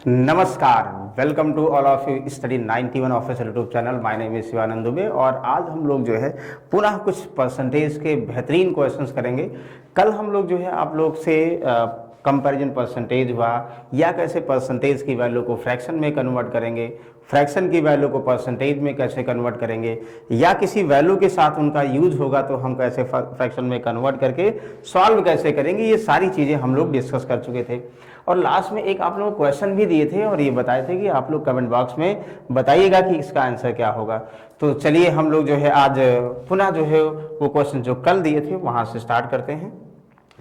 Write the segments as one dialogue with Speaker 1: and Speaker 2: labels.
Speaker 1: नमस्कार, welcome to all of you study 91 official YouTube channel. My name is Shivanand Dubey और आज हम लोग जो है पुनः कुछ परसेंटेज के बेहतरीन क्वेश्चंस करेंगे। कल हम लोग जो है आप लोग से कंपैरिजन परसेंटेज हुआ या कैसे परसेंटेज की वैल्यू को फ्रैक्शन में कन्वर्ट करेंगे, फ्रैक्शन की वैल्यू को परसेंटेज में कैसे कन्वर्ट करेंगे, या किसी वैल्यू के साथ उनका यूज होगा तो हम कैसे फ्रैक्शन में कन्वर्ट करके सॉल्व कैसे करेंगे, ये सारी चीज़ें हम लोग डिस्कस कर चुके थे। और लास्ट में एक आप लोग क्वेश्चन भी दिए थे और ये बताए थे कि आप लोग कमेंट बॉक्स में बताइएगा कि इसका आंसर क्या होगा। तो चलिए हम लोग जो है आज पुनः जो है वो क्वेश्चन जो कल दिए थे वहाँ से स्टार्ट करते हैं।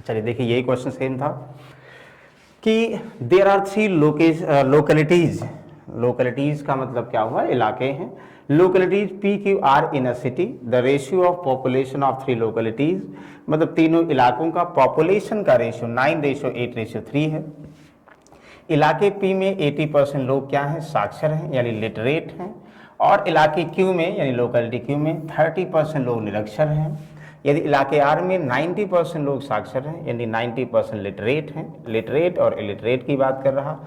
Speaker 1: चलिए देखिए, यही क्वेश्चन सेम था कि there are three localities. Localities का मतलब क्या हुआ, इलाके हैं। Localities P Q are in a city, the ratio of population of three localities, मतलब तीनों इलाकों का पॉपुलेशन का रेशियो 9:8:3 है। इलाके पी में 80% लोग क्या हैं, साक्षर हैं यानी लिटरेट हैं, और इलाके क्यू में यानी लोकेलिटी क्यू में 30% लोग निरक्षर हैं। यदि इलाके आर में 90% लोग साक्षर हैं यानी 90% लिटरेट हैं, लिटरेट और इलिटरेट की बात कर रहा,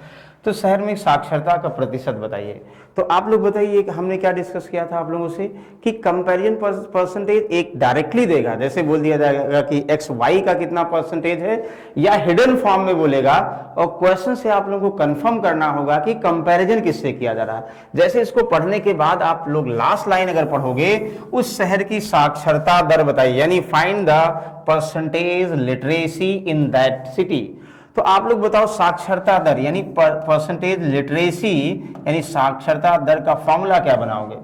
Speaker 1: तो शहर में साक्षरता का प्रतिशत बताइए। तो आप लोग बताइए कि हमने क्या डिस्कस किया था आप लोगों से कि कंपैरिजन परसेंटेज एक डायरेक्टली देगा, जैसे बोल दिया जाएगा कि एक्स वाई का कितना परसेंटेज है, या हिडन फॉर्म में बोलेगा और क्वेश्चन से आप लोगों को कंफर्म करना होगा कि कंपैरिजन किससे किया जा रहा है। जैसे इसको पढ़ने के बाद आप लोग लास्ट लाइन अगर पढ़ोगे, उस शहर की साक्षरता दर बताइए, यानी find the percentage literacy in that city. तो आप लोग बताओ साक्षरता दर यानी परसेंटेज लिटरेसी यानी साक्षरता दर का फॉर्मूला क्या बनाओगे।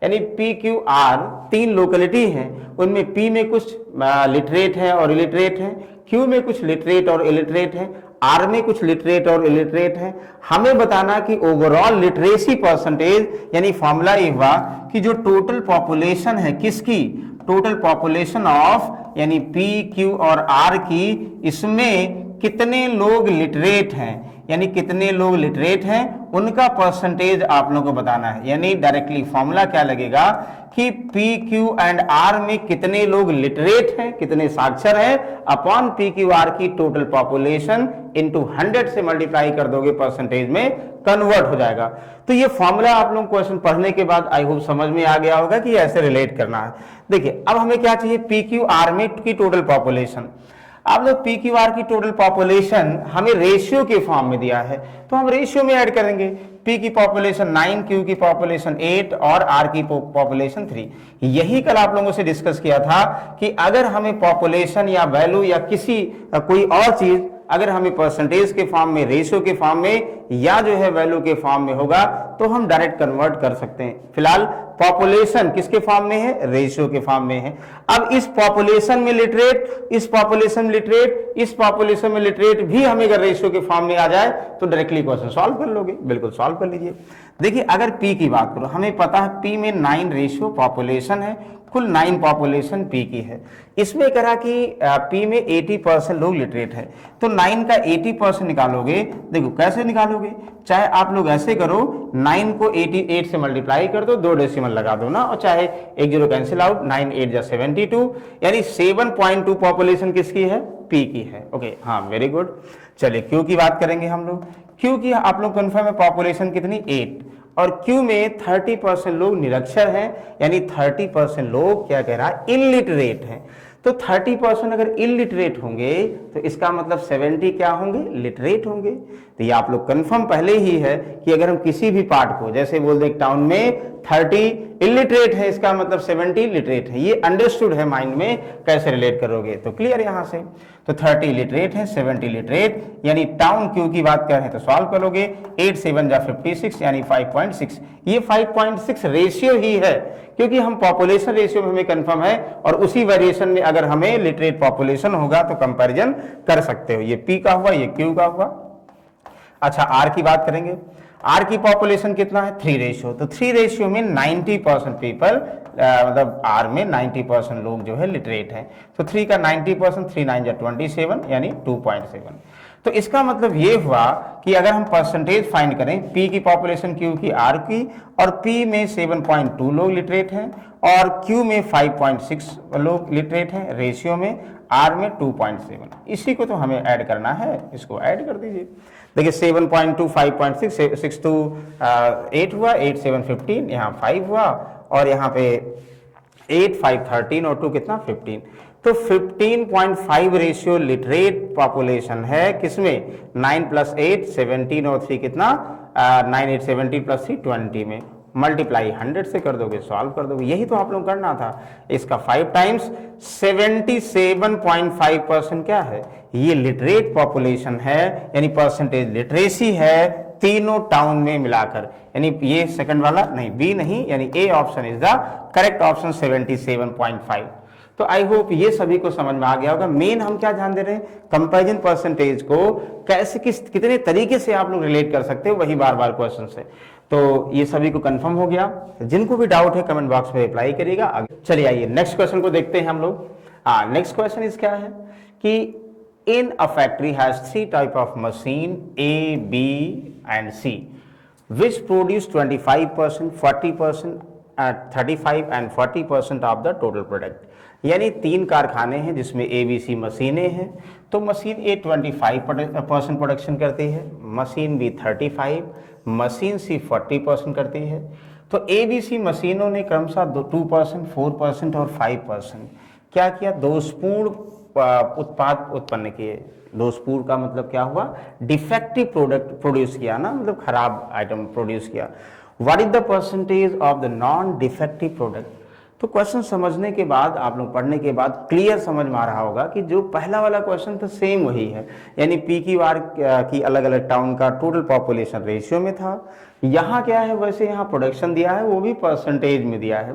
Speaker 1: यानी पी क्यू आर तीन लोकेलिटी हैं, उनमें पी में कुछ लिटरेट है और इलिटरेट है, क्यू में कुछ लिटरेट और इलिटरेट है, आर में कुछ लिटरेट और इलिटरेट है। हमें बताना कि ओवरऑल लिटरेसी परसेंटेज यानी फॉर्मूला ये हुआ कि जो टोटल पॉपुलेशन है किसकी, टोटल पॉपुलेशन ऑफ यानी पी क्यू और आर की, इसमें कितने लोग लिटरेट हैं यानी कितने लोग लिटरेट हैं उनका परसेंटेज आप लोगों को बताना है। यानी डायरेक्टली फॉर्मूला क्या लगेगा कि पी क्यू एंड आर में कितने लोग लिटरेट हैं, कितने साक्षर हैं, अपॉन पी क्यू आर की टोटल पॉपुलेशन इनटू 100 से मल्टीप्लाई कर दोगे, परसेंटेज में कन्वर्ट हो जाएगा। तो ये फॉर्मूला आप लोग क्वेश्चन पढ़ने के बाद आई होप समझ में आ गया होगा कि ऐसे रिलेट करना है। देखिए अब हमें क्या चाहिए, पी क्यू आर में की टोटल पॉपुलेशन। आप लोग पी क्यू आर की टोटल पॉपुलेशन हमें रेशियो के फॉर्म में दिया है, तो हम रेशियो में ऐड करेंगे। पी की पॉपुलेशन 9, क्यू की पॉपुलेशन 8 और आर की पॉपुलेशन 3। यही कल आप लोगों से डिस्कस किया था कि अगर हमें पॉपुलेशन या वैल्यू या किसी कोई और चीज अगर हमें परसेंटेज के फॉर्म में, रेशियो के फॉर्म में या जो है वैल्यू के फॉर्म में होगा तो हम डायरेक्ट कन्वर्ट कर सकते हैं। फिलहाल पॉपुलेशन किसके फॉर्म में है, रेशियो के फॉर्म में है। अब इस पॉपुलेशन में लिटरेट, इस पॉपुलेशन में लिटरेट, इस पॉपुलेशन में लिटरेट भी हमें अगर रेशियो के फॉर्म में आ जाए तो डायरेक्टली क्वेश्चन सॉल्व कर लोगे, बिल्कुल सॉल्व कर लीजिए। देखिए अगर पी की बात करो, हमें पता है पी में 9 रेशियो पॉपुलेशन है, कुल 9 पॉपुलेशन पी की है। इसमें करा कि पी में 80% लोग लिटरेट है, तो 9 का 80% निकालोगे। देखो कैसे निकालोगे, चाहे आप लोग ऐसे करो 9 को 88 से मल्टीप्लाई कर दो, 2 डेसिमल लगा दो ना, और चाहे 1 0 कैंसिल आउट, 9 8 जा 72, यानी 7.2 पॉपुलेशन किसकी है, पी की है। ओके हाँ, वेरी गुड। चलिए क्यू की बात करेंगे हम लोग। क्यू की आप लोग कन्फर्म है पॉपुलेशन कितनी, 8, और क्यू में 30% लोग निरक्षर हैं यानी 30% लोग क्या कह रहा है, इलिटरेट हैं। तो 30% अगर इलिटरेट होंगे तो इसका मतलब 70 क्या होंगे, लिटरेट होंगे। तो ये आप लोग कंफर्म पहले ही है कि अगर हम किसी भी पार्ट को जैसे बोल दें टाउन में 30 इलिटरेट है, इसका मतलब 70 लिटरेट है। ये अंडरस्टूड है, माइंड में कैसे रिलेट करोगे तो क्लियर यहां से। तो 30 लिटरेट है, 70 लिटरेट, यानी टाउन क्यू की बात कर रहे हैं तो सॉल्व करोगे, 8 7 जा 56 यानी 5.6। ये 5.6 रेशियो ही है क्योंकि हम पॉपुलेशन रेशियो में हमें कंफर्म है, और उसी वेरिएशन में अगर हमें लिटरेट पॉपुलेशन होगा तो कंपैरिजन कर सकते हो। ये पी का हुआ, ये क्यू का हुआ। अच्छा आर की बात करेंगे। आर की पॉपुलेशन कितना है, 3 रेशियो, तो 3 रेशियो में 90% पीपल, मतलब आर में 90% लोग जो है लिटरेट हैं। तो 3 का 90%, 3 9 जा 27 यानी 2.7। तो इसका मतलब ये हुआ कि अगर हम परसेंटेज फाइंड करें पी की पॉपुलेशन क्यू की आर की, और पी में 7.2 लोग लिटरेट हैं और क्यू में 5.6 लोग लिटरेट हैं रेशियो में, R में 2.7, इसी को तो हमें ऐड करना है, इसको ऐड कर दीजिए। देखिए 7.2 5.6, 6 to 8 हुआ, 8 7 15, यहाँ 5 हुआ, और यहाँ पे 8 5 13 और 2 कितना 15, तो 15.5 रेशियो लिटरेट पॉपुलेशन है किसमें, 9 + 8 17 और 3 कितना 9 8 17 + 3 20 में, मल्टीप्लाई 100 से कर दोगे, सॉल्व कर दोगे, यही तो आप लोग करना था। इसका 5 टाइम्स 77.5% क्या है, ये लिटरेट पॉपुलेशन है, यानी परसेंटेज लिटरेसी है तीनों टाउन में मिलाकर, यानी ये सेकंड वाला नहीं, बी नहीं, यानी A option is the correct option 77.5। तो आई होप ये सभी को समझ में आ गया होगा। मेन हम क्या ध्यान दे रहे हैं, कंपैरिजन परसेंटेज को कैसे कितने तरीके से आप लोग रिलेट कर सकते हो, वही बार बार क्वेश्चन से। तो ये सभी को कंफर्म हो गया, जिनको भी डाउट है कमेंट बॉक्स में रिप्लाई करिएगा। चलिए आइए नेक्स्ट क्वेश्चन को देखते हैं हम लोग। नेक्स्ट क्वेश्चन इस क्या है कि in a factory has 3 type of machine A, B and C which produce 25%, 40%, 35 and 40% of the total product. यानी 3 कारखाने हैं जिसमें ABC मशीनें हैं, तो मशीन A 25% प्रोडक्शन करती है, मशीन B 35, मशीन C 40% करती है। तो ABC मशीनों ने क्रमशः 2%, 4% और 5% क्या किया, दोषपूर्ण उत्पाद उत्पन्न किए। दोषपूर्ण का मतलब क्या हुआ, डिफेक्टिव प्रोडक्ट प्रोड्यूस किया ना, मतलब खराब आइटम प्रोड्यूस किया। What is the percentage of the non defective product. तो क्वेश्चन समझने के बाद, आप लोग पढ़ने के बाद क्लियर समझ में आ रहा होगा कि जो पहला वाला क्वेश्चन था सेम वही है, यानी पी की वार की अलग अलग टाउन का टोटल पॉपुलेशन रेशियो में था। यहाँ क्या है, वैसे यहाँ प्रोडक्शन दिया है, वो भी परसेंटेज में दिया है।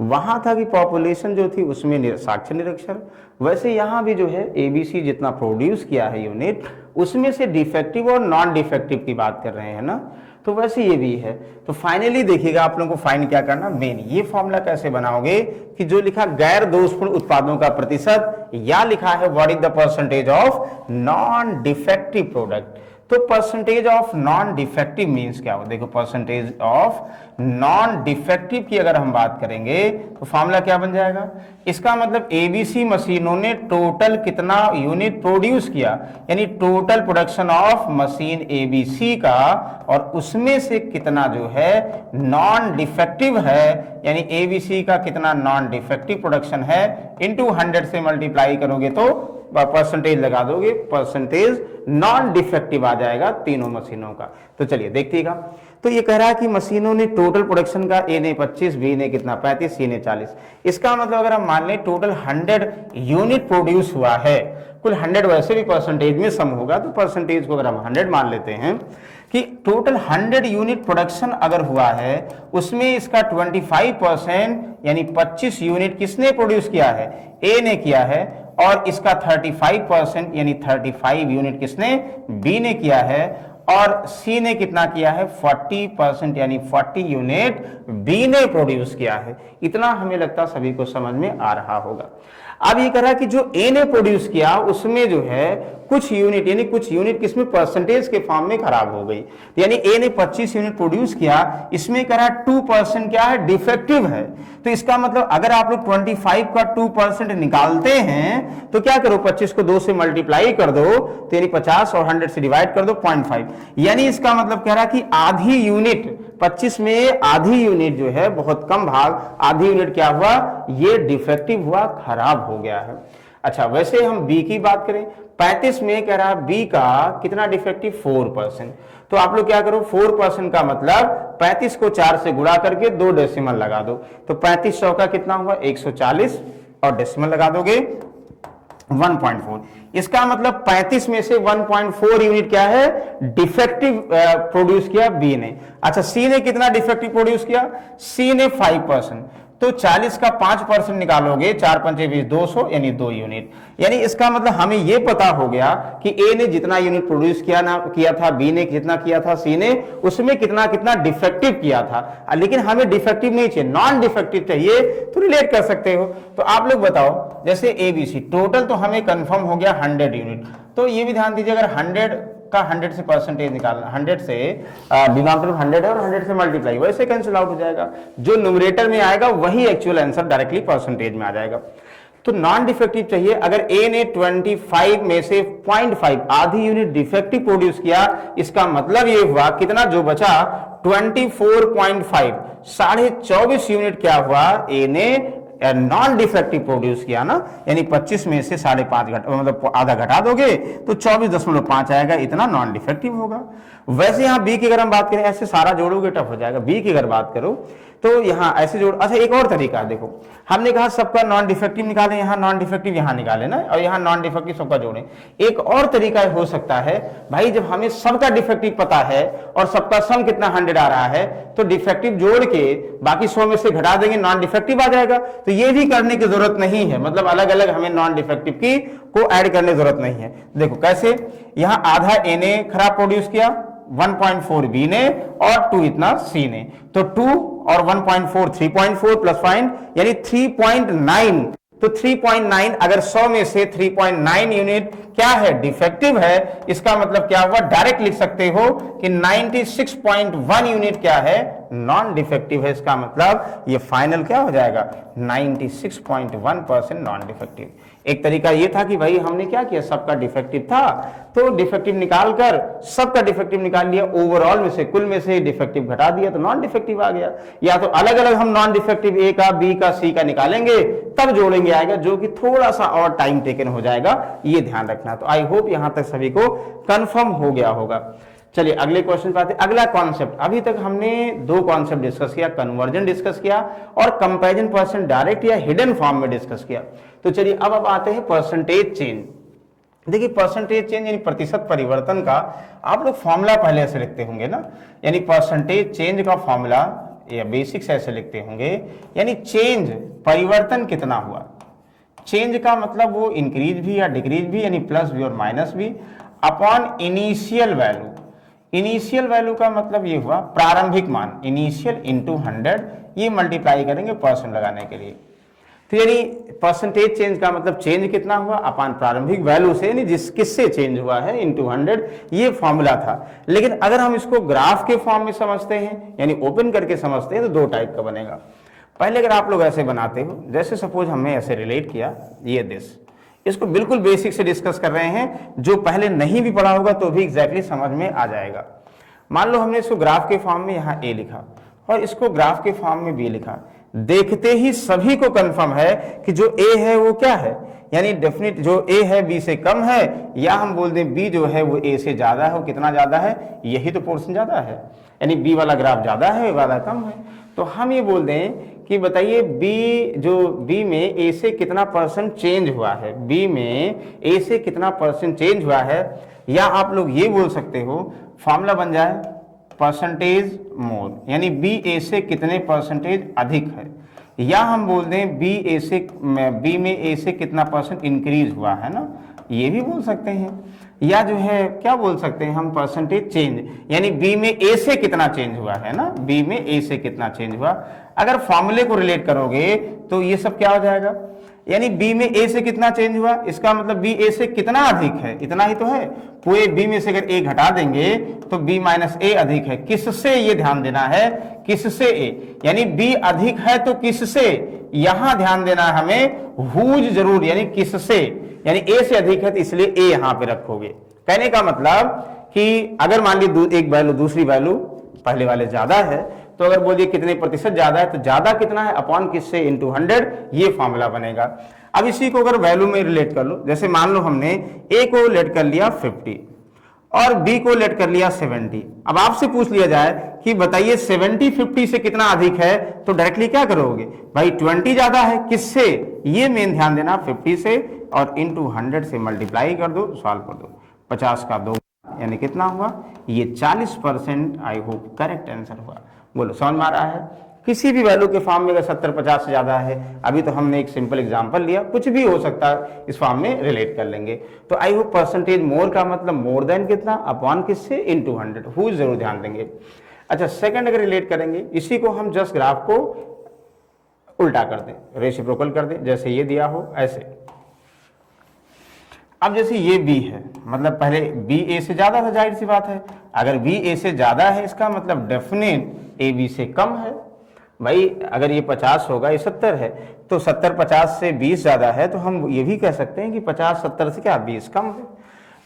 Speaker 1: वहां था कि पॉपुलेशन जो थी उसमें साक्षर निरक्षर, वैसे यहाँ भी जो है ABC जितना प्रोड्यूस किया है यूनिट, उसमें से डिफेक्टिव और नॉन डिफेक्टिव की बात कर रहे हैं ना, तो वैसे ये भी है। तो फाइनली देखिएगा आप लोगों को फाइंड क्या करना, मेन ये फॉर्मूला कैसे बनाओगे कि जो लिखा गैर दोषपूर्ण उत्पादों का प्रतिशत, या लिखा है what is the percentage of non defective product. तो percentage of non defective means क्या हो, देखो परसेंटेज ऑफ नॉन डिफेक्टिव की अगर हम बात करेंगे तो फॉर्मूला क्या बन जाएगा, इसका मतलब ABC मशीनों ने टोटल कितना यूनिट प्रोड्यूस किया, यानी total production of machine ABC का, और उसमें से कितना जो है नॉन डिफेक्टिव है, यानी ABC का कितना नॉन डिफेक्टिव प्रोडक्शन है, इनटू 100 से मल्टीप्लाई करोगे तो परसेंटेज लगा दोगे, परसेंटेज नॉन डिफेक्टिव आ जाएगा तीनों मशीनों का। तो चलिए देखिएगा, तो ये कह रहा है कि मशीनों ने टोटल प्रोडक्शन का A ने 25, B ने कितना 35, C ने 40। इसका मतलब अगर हम मान लें टोटल 100 यूनिट प्रोड्यूस हुआ है, कुल 100 वैसे भी परसेंटेज में सम होगा, तो परसेंटेज को अगर हम 100 मान लेते हैं कि टोटल 100 यूनिट प्रोडक्शन अगर हुआ है, उसमें इसका 25% यानी 25 यूनिट किसने प्रोड्यूस किया है, A ने किया है, और इसका 35% यानी 35 यूनिट किसने, B ने किया है, और C ने कितना किया है 40% यानी 40 यूनिट B ने प्रोड्यूस किया है। इतना हमें लगता सभी को समझ में आ रहा होगा। अब ये कह रहा है कि जो A ने प्रोड्यूस किया उसमें जो है कुछ यूनिट, यानी कुछ यूनिट किसमें परसेंटेज के फॉर्म में खराब हो गई, यानी A ने 25 यूनिट प्रोड्यूस किया, इसमें कह रहा है 2% क्या है डिफेक्टिव है। तो इसका मतलब अगर आप लोग 25 का 2% निकालते हैं तो क्या करो, 25 को 2 से मल्टीप्लाई कर दो, तो यानी 50 और 100 से डिवाइड कर दो 0.5, यानी इसका मतलब कह रहा है कि आधी यूनिट, 25 में आधी यूनिट जो है, बहुत कम भाग, आधी यूनिट क्या हुआ, ये डिफेक्टिव हुआ, खराब हो गया है। अच्छा, वैसे हम B की बात करें, 35 में कह रहा है B का कितना डिफेक्टिव 4%। तो आप लोग क्या करो, 4% का मतलब 35 को 4 से गुणा करके 2 डेसिमल लगा दो, तो 35 100 का कितना हुआ 140, और डेसिमल लगा दोगे 1.4। इसका मतलब 35 में से 1.4 यूनिट क्या है डिफेक्टिव प्रोड्यूस किया B ने। अच्छा, C ने कितना डिफेक्टिव प्रोड्यूस किया, C ने 5%। तो 40 का 5% निकालोगे, 4 पंचे 20, 200 यानी 2 यूनिट। यानी इसका मतलब हमें यह पता हो गया कि A ने जितना यूनिट प्रोड्यूस किया था, B ने जितना किया था, C ने उसमें कितना कितना डिफेक्टिव किया था। लेकिन हमें डिफेक्टिव नहीं चाहिए, नॉन डिफेक्टिव चाहिए, तो रिलेट कर सकते हो। तो आप लोग बताओ, जैसे ABC टोटल तो हमें कंफर्म हो गया 100 यूनिट, तो ये भी ध्यान दीजिए, अगर 100 का 100 से परसेंटेज निकालना, 100 से डिनोमिनेटर 100 है और 100 से मल्टीप्लाई, वैसे कैंसिल आउट हो जाएगा, जो न्यूमरेटर में आएगा वही एक्चुअल आंसर डायरेक्टली परसेंटेज में आ जाएगा। तो नॉन डिफेक्टिव चाहिए। अगर ए ने 25 में से 0.5 आधी यूनिट डिफेक्टिव प्रोड्यूस किया, इसका मतलब ये हुआ कितना जो बचा 24.5, 24.5 यूनिट क्या हुआ, ए ने नॉन डिफेक्टिव प्रोड्यूस किया ना, यानी 25 में से 5.5 मतलब आधा घटा दोगे तो 24.5 आएगा, इतना नॉन डिफेक्टिव होगा। वैसे यहां बी की अगर हम बात करें, ऐसे सारा जोड़ोगे टफ हो जाएगा। बी की अगर बात करो तो यहां ऐसे जोड़, अच्छा एक और तरीका है, देखो हमने कहा सबका नॉन डिफेक्टिव निकालें, यहां नॉन डिफेक्टिव यहां निकालें ना, और यहां नॉन डिफेक्टिव सबका जोड़ें। एक और तरीका हो सकता है भाई, जब हमें सबका डिफेक्टिव पता है और सबका सम कितना 100 आ रहा है, तो डिफेक्टिव जोड़ के बाकी 100 में से घटा देंगे, नॉन डिफेक्टिव आ जाएगा। तो ये भी करने की जरूरत नहीं है, मतलब अलग अलग हमें नॉन डिफेक्टिव की को ऐड करने की जरूरत नहीं है। देखो कैसे, यहां आधा ए ने खराब प्रोड्यूस किया, 1.4 बी ने और 2 इतना सी ने, तो 2 और 1.4 3.4 प्लस फाइंड यानी 3.9। तो 3.9 अगर 100 में से 3.9 यूनिट क्या है, डिफेक्टिव है, इसका मतलब क्या हुआ, डायरेक्ट लिख सकते हो कि 96.1 यूनिट क्या है, नॉन डिफेक्टिव है। इसका मतलब ये फाइनल क्या हो जाएगा, 96.1% नॉन डिफेक्टिव। एक तरीका ये था कि भाई हमने क्या किया, सबका डिफेक्टिव था तो डिफेक्टिव निकालकर सबका डिफेक्टिव निकाल लिया, ओवरऑल में से कुल में से डिफेक्टिव घटा दिया तो नॉन डिफेक्टिव आ गया। या तो अलग अलग हम नॉन डिफेक्टिव ए का, बी का, सी का निकालेंगे तब जोड़ेंगे आएगा, जो कि थोड़ा सा और टाइम टेकन हो जाएगा, ये ध्यान रखना। तो आई होप यहां तक सभी को कंफर्म हो गया होगा। चलिए अगले क्वेश्चन पे आते हैं। अगला कॉन्सेप्ट, अभी तक हमने 2 कॉन्सेप्ट डिस्कस किया, कन्वर्जन डिस्कस किया और कंपैरिजन परसेंट डायरेक्ट या हिडन फॉर्म में डिस्कस किया। तो चलिए अब आते हैं परसेंटेज चेंज। देखिए परसेंटेज चेंज यानी प्रतिशत परिवर्तन का आप लोग फॉर्मूला पहले ऐसे लिखते होंगे ना, यानी परसेंटेज चेंज का फॉर्मूला या बेसिक्स ऐसे लिखते होंगे, यानी चेंज परिवर्तन कितना हुआ। चेंज का मतलब वो इंक्रीज भी या डिक्रीज भी, यानी प्लस भी और माइनस भी, upon initial value. Initial value का मतलब ये हुआ प्रारंभिक मान, इनिशियल इंटू 100, ये मल्टीप्लाई करेंगे परसेंट लगाने के लिए। तो यानी परसेंटेज चेंज का मतलब चेंज कितना हुआ अपॉन प्रारंभिक वैल्यू से, यानी जिस किससे चेंज हुआ है इंटू 100, ये फॉर्मूला था। लेकिन अगर हम इसको ग्राफ के फॉर्म में समझते हैं, यानी ओपन करके समझते हैं, तो 2 टाइप का बनेगा। पहले अगर आप लोग ऐसे बनाते हो, जैसे सपोज हमने ऐसे रिलेट किया, ये दिस, इसको बिल्कुल बेसिक से डिस्कस कर रहे हैं, जो पहले नहीं भी पढ़ा होगा तो भी एग्जैक्टली समझ में आ जाएगा। मान लो हमने इसको ग्राफ के फॉर्म में यहाँ ए लिखा और इसको ग्राफ के फॉर्म में बी लिखा, देखते ही सभी को कंफर्म है कि जो ए है वो क्या है, यानी डेफिनेट जो ए है बी से कम है, या हम बोल दें बी जो है वो ए से ज्यादा है। वो कितना ज्यादा है, यही तो पोर्शन ज्यादा है, यानी बी वाला ग्राफ ज्यादा है, ए वाला कम है। तो हम ये बोल दें कि बताइए बी जो बी में ए से कितना परसेंट चेंज हुआ है, बी में ए से कितना परसेंट चेंज हुआ है, या आप लोग ये बोल सकते हो फॉर्मूला बन जाए परसेंटेज मोर, यानी बी ए से कितने परसेंटेज अधिक है, या हम बोल दें बी में ए से कितना परसेंट इंक्रीज हुआ है ना, ये भी बोल सकते हैं। या जो है क्या बोल सकते हैं हम, परसेंटेज चेंज, यानी बी में ए से कितना चेंज हुआ है ना, बी में ए से कितना चेंज हुआ। अगर फॉर्मूले को रिलेट करोगे तो ये सब क्या हो जाएगा, यानी बी में ए से कितना चेंज हुआ, इसका मतलब बी ए से कितना अधिक है, इतना ही तो है। पूरे बी में से अगर ए घटा देंगे तो बी माइनस ए अधिक है, किससे, ये ध्यान देना है, किससे ए, यानी बी अधिक है तो किससे, यहां ध्यान देना है हमें, हुज जरूर, यानी किससे, यानी ए से अधिक है तो इसलिए ए यहां पे रखोगे। कहने का मतलब कि अगर मान ली एक वैल्यू दूसरी वैल्यू पहले वाले ज्यादा है, तो अगर बोलिए कितने प्रतिशत ज्यादा है, तो ज्यादा कितना है अपॉन किससे, इंटू 100, ये फॉर्मूला बनेगा। अब इसी को अगर वैल्यू में रिलेट कर लो, जैसे मान लो हमने ए को लेट कर लिया 50 और बी को लेट कर लिया 70। अब आपसे पूछ लिया जाए कि बताइए 70 50 से कितना अधिक है, तो डायरेक्टली क्या करोगे भाई, 20 ज्यादा है, किससे, ये मेन ध्यान देना, 50 से, और इंटू 100 से मल्टीप्लाई कर दो, सॉल्व कर दो, 50 का 2 यानी कितना हुआ, ये 40%। आई होप करेक्ट आंसर हुआ। बोलो समझ में आ रहा है। किसी भी वैल्यू के फॉर्म में अगर 70-50 से ज्यादा है, अभी तो हमने एक सिंपल एग्जांपल लिया, कुछ भी हो सकता है, इस फॉर्म में रिलेट कर लेंगे। तो आई होप परसेंटेज मोर का मतलब मोर देन कितना, अपॉन किससे, इनटू 100, हु जरूर ध्यान देंगे। अच्छा सेकंड अगर रिलेट करेंगे, इसी को हम जस्ट ग्राफ को उल्टा कर दें, रेसिप्रोकल कर दें, जैसे ये दिया हो ऐसे। अब जैसे ये बी है, मतलब पहले बी ए से ज्यादा था, जाहिर सी बात है, अगर बी ए से ज्यादा है इसका मतलब डेफिनेट ए बी से कम है। भाई अगर ये 50 होगा, ये 70 है, तो 70 50 से 20 ज्यादा है, तो हम ये भी कह सकते हैं कि 50 70 से क्या 20 कम है।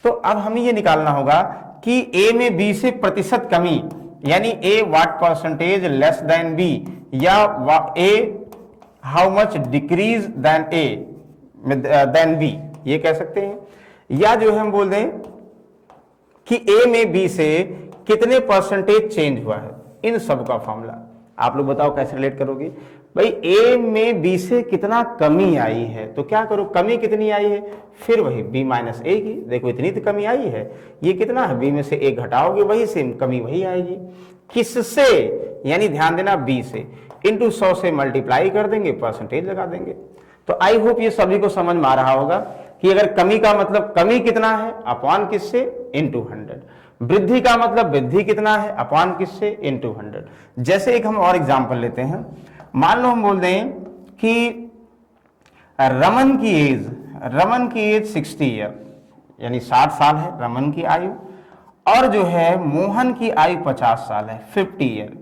Speaker 1: तो अब हमें ये निकालना होगा कि ए में बी से प्रतिशत कमी, यानी A what percentage less than B, या A how much decrease than B, ये कह सकते हैं। या जो है हम बोल दें कि ए में बी से कितने परसेंटेज चेंज हुआ है, इन सब का फॉर्मूला। आप लोग बताओ कैसे रिलेट करोगे। भाई ए में बी से कितना कमी आई है, तो क्या करो, कमी कितनी आई है, फिर वही बी माइनस ए की, देखो इतनी तो कमी आई है, ये कितना है, बी में से ए घटाओगे वही सेम कमी वही आएगी। किससे, यानी ध्यान देना बी से, इंटू 100 से मल्टीप्लाई कर देंगे, परसेंटेज लगा देंगे। तो आई होप ये सभी को समझ में आ रहा होगा कि अगर कमी का मतलब कमी कितना है अपॉन किससे, इंटू 100। वृद्धि का मतलब वृद्धि कितना है अपॉन किससे, इंटू 100। जैसे एक हम और एग्जांपल लेते हैं, मान लो हम बोल दें कि रमन की एज 60 ईयर, यानी 60 साल है रमन की आयु, और जो है मोहन की आयु 50 साल है 50 ईयर।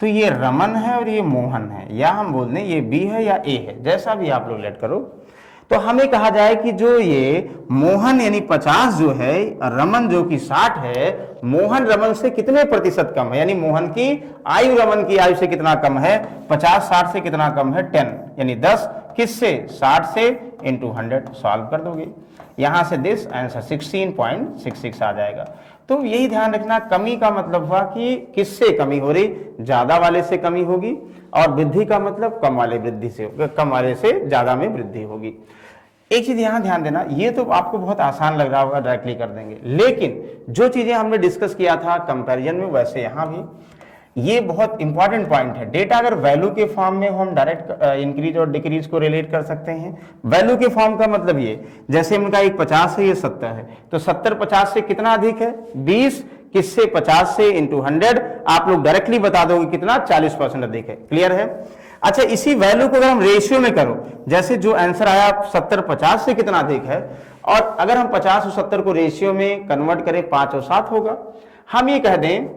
Speaker 1: तो ये रमन है और ये मोहन है, या हम बोल दें ये बी है या ए है, जैसा भी आप लोग लेट करो। तो हमें कहा जाए कि जो ये मोहन यानी 50 जो है, रमन जो कि 60 है, मोहन रमन से कितने प्रतिशत कम है, यानी मोहन की आयु रमन की आयु से कितना कम है, 50 60 से कितना कम है, 10, यानी 10 किससे, 60 से, इंटू 100 सॉल्व कर दोगे, यहां से दिस आंसर 16.66 आ जाएगा। तो यही ध्यान रखना, कमी का मतलब हुआ कि किससे कमी हो रही, ज्यादा वाले से कमी होगी, और वृद्धि का मतलब कम वाले से ज्यादा में वृद्धि होगी। एक चीज यहां ध्यान देना, ये तो आपको बहुत आसान लग रहा होगा, डायरेक्टली कर देंगे, लेकिन जो चीजें हमने डिस्कस किया था कंपैरिजन में, वैसे यहां भी ये बहुत इंपॉर्टेंट पॉइंट है। डेटा अगर वैल्यू के फॉर्म में हम डायरेक्ट इंक्रीज और डिक्रीज को रिलेट कर सकते हैं। वैल्यू के फॉर्म का मतलब ये, जैसे हमने कहा एक 50 है, ये 70 है, तो 70 50 से कितना अधिक है, 20 किससे, 50 से, इंटू 100, आप लोग डायरेक्टली बता दोगे कितना, 40% अधिक है। क्लियर है। अच्छा, इसी वैल्यू को अगर हम रेशियो में करो, जैसे जो आंसर आया 70 50 से कितना अधिक है, और अगर हम 50 और 70 को रेशियो में कन्वर्ट करें, 5 और 7 होगा। हम ये कह दें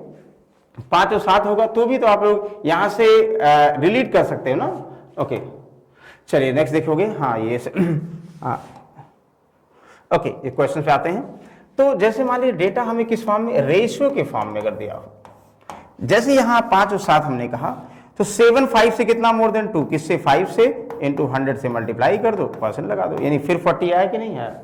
Speaker 1: 5 और 7 होगा, तो भी तो आप लोग यहां से रिलेट कर सकते हो ना। ओके, चलिए नेक्स्ट देखोगे। हाँ ये हाँ ओके, ये क्वेश्चन पे आते हैं। तो जैसे मान लीजिए डेटा हमें किस फॉर्म में, रेशियो के फॉर्म में कर दिया हो, जैसे यहां 5 और 7 हमने कहा, तो 7 5 से कितना मोर देन 2, किससे, 5 से, इंटू 100 से मल्टीप्लाई कर दो, परसेंट लगा दो, यानी फिर 40 आया कि नहीं आया।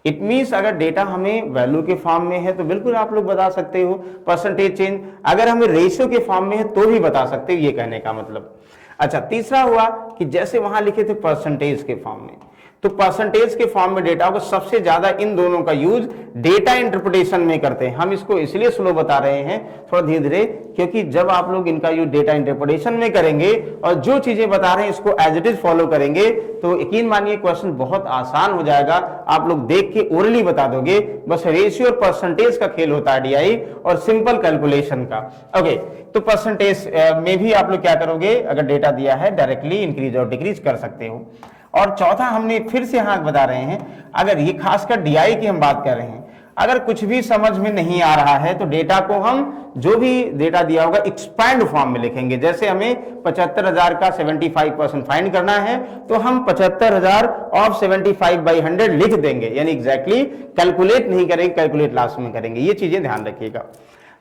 Speaker 1: इट मीन्स अगर डेटा हमें वैल्यू के फॉर्म में है तो बिल्कुल आप लोग बता सकते हो परसेंटेज चेंज, अगर हमें रेशियो के फॉर्म में है तो भी बता सकते हो, ये कहने का मतलब। अच्छा, तीसरा हुआ कि जैसे वहां लिखे थे परसेंटेज के फॉर्म में, तो परसेंटेज के फॉर्म में डेटा को सबसे ज्यादा इन दोनों का यूज डेटा इंटरप्रिटेशन में करते हैं। हम इसको इसलिए स्लो बता रहे हैं थोड़ा धीरे धीरे, क्योंकि जब आप लोग इनका यूज डेटा इंटरप्रिटेशन में करेंगे और जो चीजें बता रहे हैं इसको एज इट इज फॉलो करेंगे, तो यकीन मानिए क्वेश्चन बहुत आसान हो जाएगा। आप लोग देख के ओरली बता दोगे, बस रेशियो और परसेंटेज का खेल होता है डीआई और सिंपल कैलकुलेशन का। ओके, तो परसेंटेज में भी आप लोग क्या करोगे, अगर डेटा दिया है डायरेक्टली इंक्रीज और डिक्रीज कर सकते हो। और चौथा हमने फिर से यहां बता रहे हैं, अगर ये खासकर डीआई की हम बात कर रहे हैं, अगर कुछ भी समझ में नहीं आ रहा है तो डेटा को हम जो भी डेटा दिया होगा एक्सपैंड फॉर्म में लिखेंगे। जैसे हमें 75,000 का 75% फाइंड करना है, तो हम 75,000 ऑफ 75/100 लिख देंगे, यानी एग्जैक्टली कैलकुलेट नहीं करेंगे, कैलकुलेट लास्ट में करेंगे। ये चीजें ध्यान रखिएगा।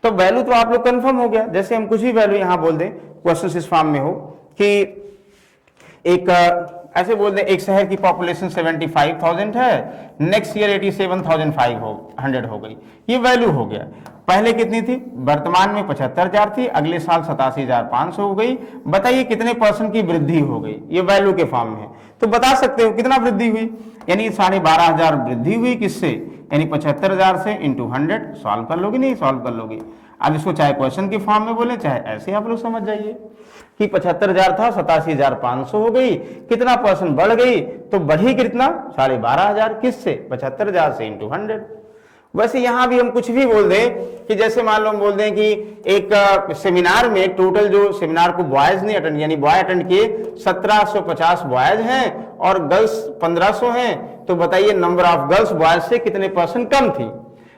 Speaker 1: तो वैल्यू तो आप लोग कंफर्म हो गया, जैसे हम कुछ भी वैल्यू यहां बोल दें, क्वेश्चन इस फॉर्म में हो कि एक ऐसे बोल दें एक शहर की पॉपुलेशन 75,000 है, नेक्स्ट ईयर 87,500 हो गई, ये वैल्यू हो गया। पहले कितनी थी, वर्तमान में 75,000 थी, अगले साल 87,500 हो गई। बताइए कितने परसेंट की वृद्धि हो गई, ये वैल्यू के फॉर्म में है, तो बता सकते हो कितना वृद्धि हुई, यानी 12,500 वृद्धि हुई किससे, यानी 75,000 से, इंटू 100 सॉल्व कर लोगे, नहीं सॉल्व कर लोगे। अब इसको चाहे क्वेश्चन के फॉर्म में बोले चाहे ऐसे आप लोग समझ जाइए कि 75,000 था, 87,500 हो गई, कितना परसेंट बढ़ गई, तो बढ़ी कितना, 12,500 किससे, 75,000 से, इंटू 100। वैसे यहां भी हम कुछ भी बोल दें कि जैसे मान लो हम बोल दें कि एक सेमिनार में टोटल जो सेमिनार को बॉयज ने अटेंड, यानी बॉय अटेंड किए 1750 बॉयज हैं और गर्ल्स 1500 हैं, तो बताइए नंबर ऑफ गर्ल्स बॉयज से कितने परसेंट कम थी।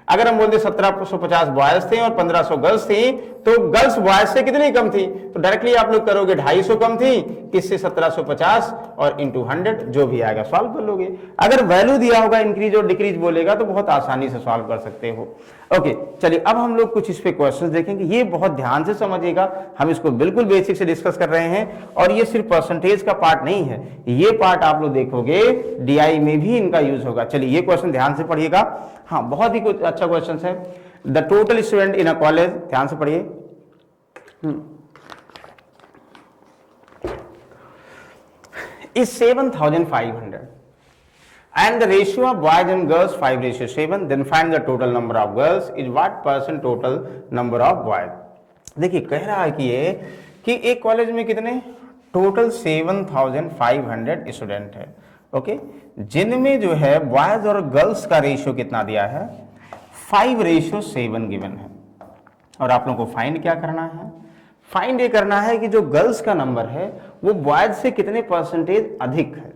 Speaker 1: अगर हम बोलते 1750 बॉयज थे और 1500 गर्ल्स थी, तो गर्ल्स बॉयज से कितनी कम थी, तो डायरेक्टली आप लोग करोगे 250 कम थी, किससे 1750 और इंटू 100 जो भी आएगा सॉल्व कर लोगे। अगर वैल्यू दिया होगा इंक्रीज और डिक्रीज बोलेगा तो बहुत आसानी से सॉल्व कर सकते हो। ओके चलिए अब हम लोग कुछ इस पे क्वेश्चंस देखेंगे, ये बहुत ध्यान से समझिएगा, हम इसको बिल्कुल बेसिक से डिस्कस कर रहे हैं और ये सिर्फ परसेंटेज का पार्ट नहीं है, ये पार्ट आप लोग देखोगे डीआई में भी इनका यूज होगा। चलिए ये क्वेश्चन ध्यान से पढ़िएगा, हाँ बहुत ही कुछ अच्छा क्वेश्चन है। The total student in a college, ध्यान से पढ़िए, is 7,500 and the ratio of boys and girls 5:7, then find the total number of girls is what % total number of boys। देखिए कह रहा है कि ये कि एक कॉलेज में कितने टोटल 7,500 स्टूडेंट है, ओके, जिनमें जो है बॉयज और गर्ल्स का रेशियो कितना दिया है 5:7 गिवन है। और आप लोगों को फाइंड क्या करना है, फाइंड ये करना है कि जो गर्ल्स का नंबर है वो बॉयज से कितने % अधिक है।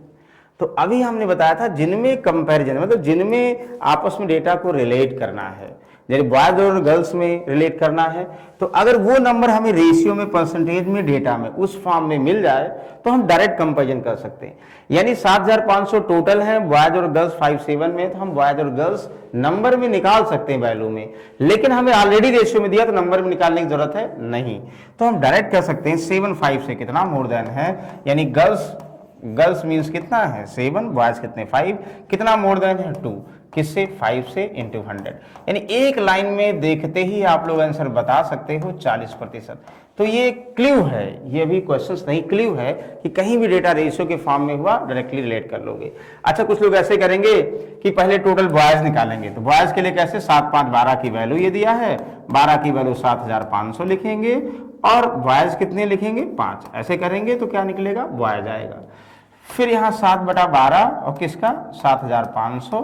Speaker 1: तो अभी हमने बताया था जिनमें कंपैरिजन, मतलब जिनमें आपस में डेटा को रिलेट करना है, जैसे बॉयज और गर्ल्स में रिलेट करना है, तो अगर वो नंबर हमें रेशियो में, परसेंटेज में, डेटा में उस फॉर्म में मिल जाए तो हम डायरेक्ट कंपैरिजन कर सकते हैं। यानी 7,500 टोटल है, बॉयज और गर्ल्स 5:7 में, तो हम बॉयज और गर्ल्स नंबर में निकाल सकते हैं वैल्यू में, लेकिन हमें ऑलरेडी रेशियो में दिया तो नंबर में निकालने की जरूरत है नहीं, तो हम डायरेक्ट कर सकते हैं 7/5 से कितना मोर देन है, यानी गर्ल्स मीन्स कितना है 7, बॉयज कितने 5, कितना मोर देन है 2, किससे 5 से इंटू 100, यानी एक लाइन में देखते ही आप लोग आंसर बता सकते हो 40%। तो ये क्ल्यू है, ये भी क्वेश्चंस नहीं, क्ल्यू है कि कहीं भी डेटा रेशियो के फॉर्म में हुआ डायरेक्टली रिलेट कर लोगे। अच्छा कुछ लोग ऐसे करेंगे कि पहले टोटल बॉयज निकालेंगे, तो बॉयज के लिए कैसे 7, 5, 12 की वैल्यू ये दिया है, 12 की वैल्यू 7,500 लिखेंगे और बॉयज कितने लिखेंगे 5, ऐसे करेंगे तो क्या निकलेगा बॉयज आएगा। फिर यहाँ 7/12 और किसका 7,500,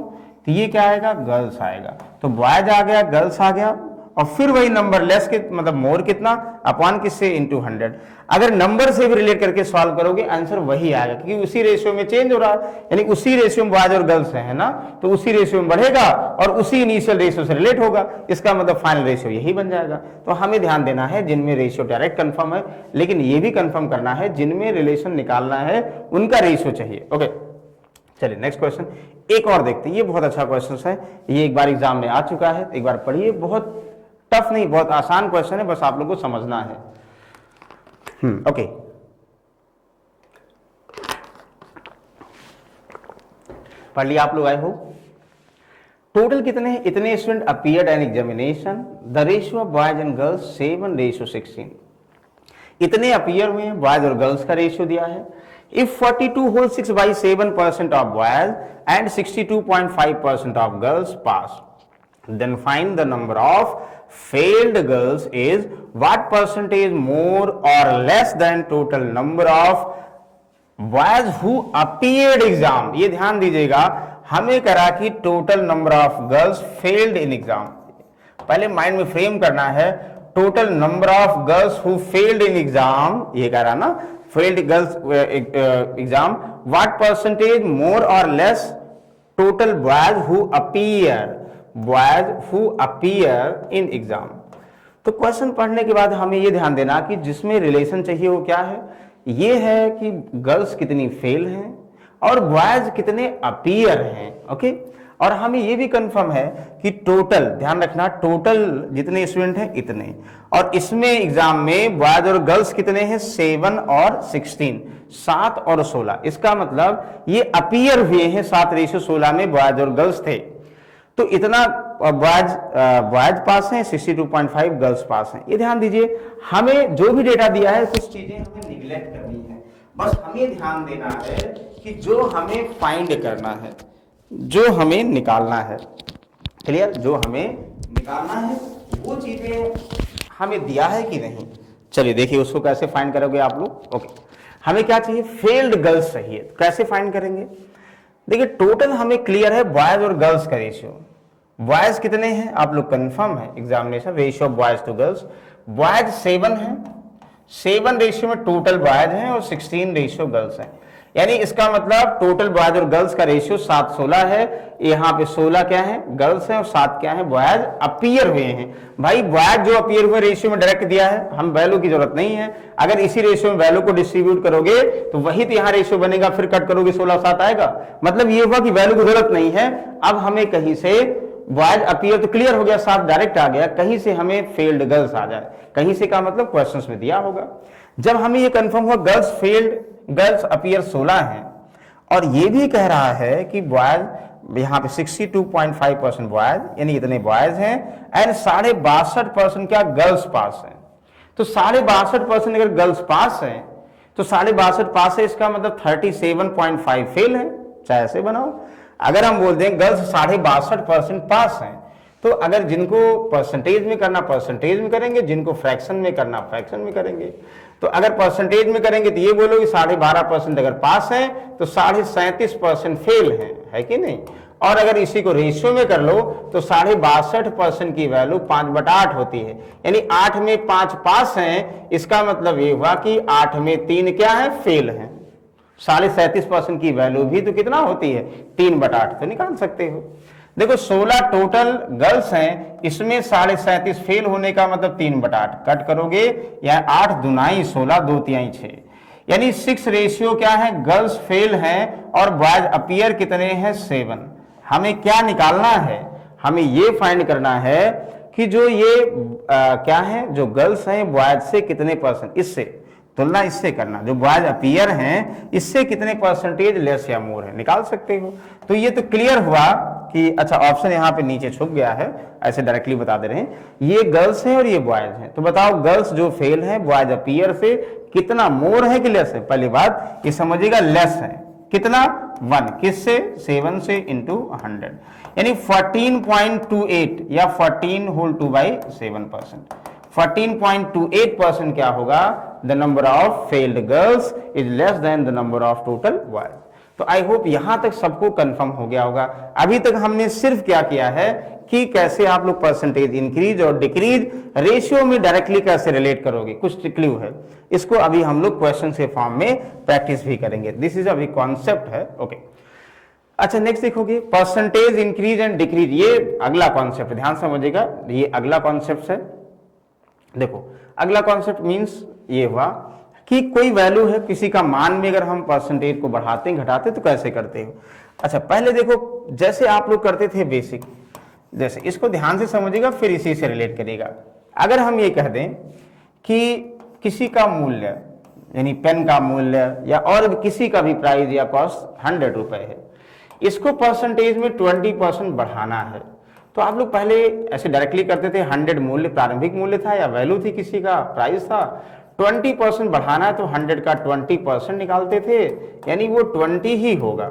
Speaker 1: तो ये क्या आएगा गर्ल्स आएगा, तो बॉयज आ गया, गर्ल्स आ गया, और फिर वही नंबर लेस के मतलब मोर कितना अपॉन किससे इंटू 100। अगर नंबर से भी रिलेट करके सॉल्व करोगे आंसर वही आएगा, क्योंकि उसी रेशियो में चेंज हो रहा है, यानी उसी रेशियो में बॉयज और गर्ल्स है ना, तो उसी रेशियो में बढ़ेगा और उसी इनिशियल रेशियो से रिलेट होगा, इसका मतलब फाइनल रेशियो यही बन जाएगा। तो हमें ध्यान देना है जिनमें रेशियो डायरेक्ट कंफर्म है, लेकिन ये भी कंफर्म करना है जिनमें रिलेशन निकालना है उनका रेशियो चाहिए। ओके चलिए नेक्स्ट क्वेश्चन एक और देखते हैं, ये बहुत अच्छा क्वेश्चन है, ये एक बार एग्जाम में आ चुका है, एक बार पढ़िए, बहुत टफ नहीं, बहुत आसान क्वेश्चन है, बस आप लोगों को समझना है। ओके पढ़ लिया आप लोग, आए हो। टोटल कितने हैं, इतने student appeared an examination, the ratio of boys and girls 7:16, इतने अपीयर हुए हैं, बॉयज और गर्ल्स का रेशियो दिया है। If 42/6/7% of boys and 62.5% of girls pass, then find the number of failed girls is what percentage more or less than total number of boys who appeared exam। ये ध्यान दीजिएगा, हमें करा कि total number of girls failed in exam, पहले mind में frame करना है total number of girls who failed in exam, ये कह रहा ना failed girls exam, what percentage more or less total boys who appear in exam। तो question पढ़ने के बाद हमें ये ध्यान देना कि जिसमें रिलेशन चाहिए वो क्या है, ये है कि गर्ल्स कितनी फेल हैं और बॉयज कितने अपीयर हैं। ओके और हमें ये भी कंफर्म है कि टोटल, ध्यान रखना टोटल जितने स्टूडेंट हैं इतने, और इसमें एग्जाम में बॉयज और गर्ल्स कितने हैं 7 और 16, 7 और 16, इसका मतलब ये अपीयर हुए हैं 7:16 में बॉयज और गर्ल्स थे, तो इतना बॉयज पास हैं, 62.5 गर्ल्स पास हैं। ये ध्यान दीजिए, हमें जो भी डेटा दिया है कुछ चीजें हमें निगलेक्ट करनी है, बस हमें ध्यान देना है कि जो हमें फाइंड करना है, जो हमें निकालना है, क्लियर, जो हमें निकालना है वो चीजें हमें दिया है कि नहीं। चलिए देखिए उसको कैसे फाइंड करोगे आप लोग। ओके हमें क्या चाहिए, फेल्ड गर्ल्स चाहिए, कैसे फाइंड करेंगे। देखिए टोटल हमें क्लियर है बॉयज और गर्ल्स का रेशियो, बॉयज कितने हैं आप लोग कंफर्म है, examination ratio of boys to girls, boys 7 है, 7 रेशियो में टोटल बॉयज हैं और 16 रेशियो गर्ल्स हैं। यानी इसका मतलब टोटल बॉयज और गर्ल्स का रेशियो 7:16 है। यहाँ पे 16 क्या है गर्ल्स हैं और 7 क्या है बॉयज अपीयर हुए हैं। भाई बॉयज जो अपीयर हुए रेशियो में डायरेक्ट दिया है, हम वैल्यू की जरूरत नहीं है। अगर इसी रेशियो में वैल्यू को डिस्ट्रीब्यूट करोगे तो वही तो यहाँ रेशियो बनेगा, फिर कट करोगे 16:7 आएगा। मतलब ये हुआ कि वैल्यू की जरूरत नहीं है। अब हमें कहीं से बॉयज अपीयर तो क्लियर हो गया, 7 डायरेक्ट आ गया, कहीं से हमें फेल्ड गर्ल्स आ जाए। कहीं से का मतलब क्वेश्चंस में दिया होगा। जब हमें ये कंफर्म हुआ गर्ल्स फेल्ड गर्ल्स अपीयर 16 हैं और ये भी कह रहा है कि बॉयज यहाँ पे 62.5% बॉयज यानी इतने बॉयज हैं एंड 62.5% क्या गर्ल्स पास हैं। तो 62.5% अगर गर्ल्स पास हैं तो 62.5 पास है, इसका मतलब 37.5 फेल है। चाहे ऐसे बनाओ। अगर हम बोल दें गर्ल्स 62.5% पास हैं तो अगर जिनको परसेंटेज में करना परसेंटेज में करेंगे, जिनको फ्रैक्शन में करना फ्रैक्शन में करेंगे। तो अगर परसेंटेज में करेंगे तो ये बोलो कि 12.5% अगर पास है तो 37.5% फेल है कि नहीं। और अगर इसी को रेशियो में कर लो तो 62.5% की वैल्यू 5/8 होती है, यानी 8 में 5 पास हैं। इसका मतलब ये हुआ कि 8 में 3 क्या है फेल है। 37.5% की वैल्यू भी तो कितना होती है 3/8 तो निकाल सकते हो। देखो 16 टोटल गर्ल्स हैं, इसमें 37.5 फेल होने का मतलब 3/8 कट करोगे या 8 दूनाई 16 2 तिहाई 6, यानी 6 रेशियो क्या है गर्ल्स फेल हैं और बॉयज अपीयर कितने हैं 7। हमें क्या निकालना है, हमें ये फाइंड करना है कि जो ये क्या है जो गर्ल्स हैं बॉयज से कितने परसेंट, इससे तुलना इससे करना, जो बॉयज अपीयर हैं इससे कितने परसेंटेज लेस या मोर है निकाल सकते हो। तो ये तो क्लियर हुआ कि अच्छा ऑप्शन यहाँ पे नीचे छुप गया है, ऐसे डायरेक्टली बता दे रहे हैं ये गर्ल्स हैं और ये बॉयज हैं। तो बताओ गर्ल्स जो फेल हैं बॉयज अपीयर से कितना मोर है कि लेस है। पहली बात ये समझिएगा लेस है कितना 1 किससे 7 से इंटू 100 यानी 14.28 या 14/2/7%। 14.28% क्या होगा the number of failed girls is less than the number of total boys. तो आई होप यहां तक सबको कंफर्म हो गया होगा। अभी तक हमने सिर्फ क्या किया है कि कैसे आप लोग परसेंटेज इंक्रीज और डिक्रीज रेशियो में डायरेक्टली कैसे रिलेट करोगे, कुछ क्लू है। इसको अभी हम लोग क्वेश्चन के फॉर्म में प्रैक्टिस भी करेंगे। दिस इज अभी कॉन्सेप्ट है। ओके अच्छा नेक्स्ट देखोगे परसेंटेज इंक्रीज एंड डिक्रीज, ये अगला कॉन्सेप्ट ध्यान समझिएगा, ये अगला कॉन्सेप्ट है। देखो अगला कॉन्सेप्ट मींस ये हुआ कि कोई वैल्यू है किसी का मान में अगर हम परसेंटेज को बढ़ाते घटाते तो कैसे करते हो। अच्छा पहले देखो जैसे आप लोग करते थे बेसिक, जैसे इसको ध्यान से समझिएगा फिर इसी से रिलेट करेगा। अगर हम ये कह दें कि किसी का मूल्य यानी पेन का मूल्य या और किसी का भी प्राइस या कॉस्ट 100 रुपए है, इसको परसेंटेज में 20% बढ़ाना है तो आप लोग पहले ऐसे डायरेक्टली करते थे। 100 मूल्य प्रारंभिक मूल्य था या वैल्यू थी किसी का प्राइस था, 20% बढ़ाना है तो 100 का 20% निकालते थे, यानी वो 20 ही होगा,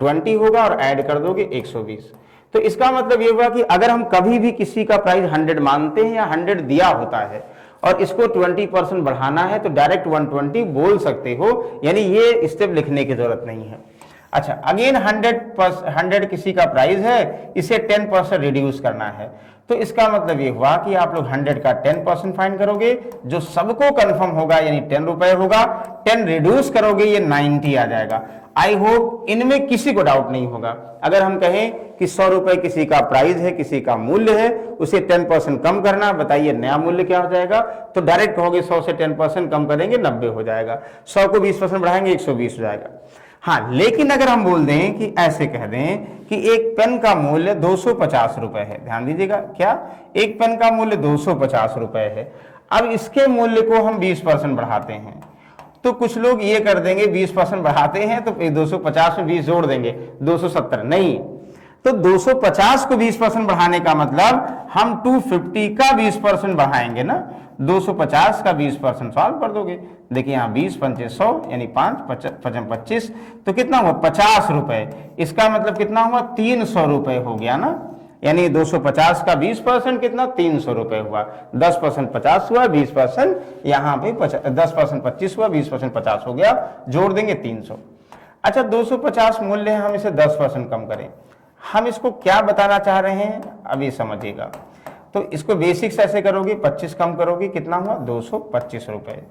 Speaker 1: 20 होगा और ऐड कर दोगे 120। तो इसका मतलब ये हुआ कि अगर हम कभी भी किसी का प्राइस 100 मानते हैं या 100 दिया होता है और इसको 20% बढ़ाना है तो डायरेक्ट 120 बोल सकते हो, यानी ये स्टेप लिखने की जरूरत नहीं है। अच्छा अगेन 100 किसी का प्राइस है, इसे 10% रिड्यूस करना है तो इसका मतलब ये हुआ कि आप लोग 100 का 10% फाइंड करोगे जो सबको कंफर्म होगा यानी 10 रुपए होगा, 10 रिड्यूस करोगे ये 90 आ जाएगा। आई होप इनमें किसी को डाउट नहीं होगा। अगर हम कहें कि 100 रुपए किसी का प्राइस है किसी का मूल्य है उसे 10% कम करना, बताइए नया मूल्य क्या हो जाएगा। तो डायरेक्ट कहोगे 100 से 10% कम करेंगे 90 हो जाएगा, 100 को 20% बढ़ाएंगे 120 हो जाएगा। हाँ लेकिन अगर हम बोल दें कि ऐसे कह दें कि एक पेन का मूल्य 250 रुपए है, ध्यान दीजिएगा क्या एक पेन का मूल्य 250 रुपए है, अब इसके मूल्य को हम 20% बढ़ाते हैं तो कुछ लोग ये कर देंगे 20% बढ़ाते हैं तो 250 में 20 जोड़ देंगे 270, नहीं तो 250 को 20% बढ़ाने का मतलब हम 250 का 20% बढ़ाएंगे ना, 250 का 20% सॉल्व कर दोगे। देखिए यहाँ 20 पंचे 100 यानी 5 55 25 तो कितना हुआ 50 रुपए, इसका मतलब कितना हुआ 300 रुपए हो गया ना, यानी 250 का 20% कितना 300 रुपए हुआ, 10% 50 हुआ, 20% यहाँ पे 10% 25 हुआ, 20% 50 हो गया, जोड़ देंगे 300। अच्छा 250 मूल्य है, हम इसे 10% कम करें, हम इसको क्या बताना चाह रहे हैं अभी समझिएगा। तो इसको बेसिक्स ऐसे करोगे 25 कम करोगे कितना हुआ 225 रुपए।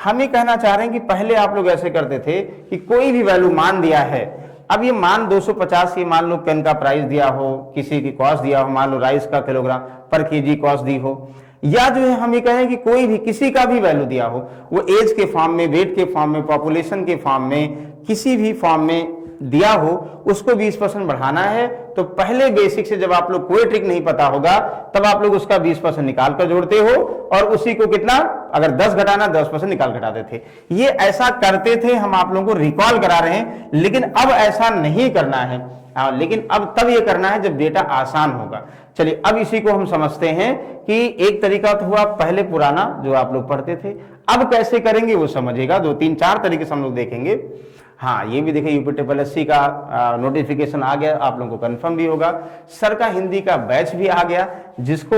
Speaker 1: हम ये कहना चाह रहे हैं कि पहले आप लोग ऐसे करते थे कि कोई भी वैल्यू मान दिया है, अब ये मान 250, ये मान लो पेन का प्राइस दिया हो, किसी की कॉस्ट दिया हो, मान लो राइस का किलोग्राम पर केजी कॉस्ट दी हो, या जो है हम ये कहें कि कोई भी किसी का भी वैल्यू दिया हो, वो एज के फॉर्म में, वेट के फॉर्म में, पॉपुलेशन के फॉर्म में, किसी भी फॉर्म में दिया हो, उसको 20% बढ़ाना है। तो पहले बेसिक से जब आप लोग कोई ट्रिक नहीं पता होगा तब आप लोग उसका 20% निकाल कर जोड़ते हो और उसी को कितना, अगर 10 घटाना 10% निकाल घटाते थे। ये ऐसा करते थे, हम आप लोगों को रिकॉल करा रहे हैं, लेकिन अब ऐसा नहीं करना है। लेकिन अब तब ये करना है जब डेटा आसान होगा। चलिए अब इसी को हम समझते हैं कि एक तरीका तो हुआ पहले पुराना जो आप लोग पढ़ते थे, अब कैसे करेंगे वो समझिएगा। 2-3-4 तरीके से हम लोग देखेंगे। हाँ, ये भी देखिए यूपीएससी का नोटिफिकेशन आ गया, आप लोगों को कंफर्म भी होगा। सर का हिंदी का बैच भी आ गया, जिसको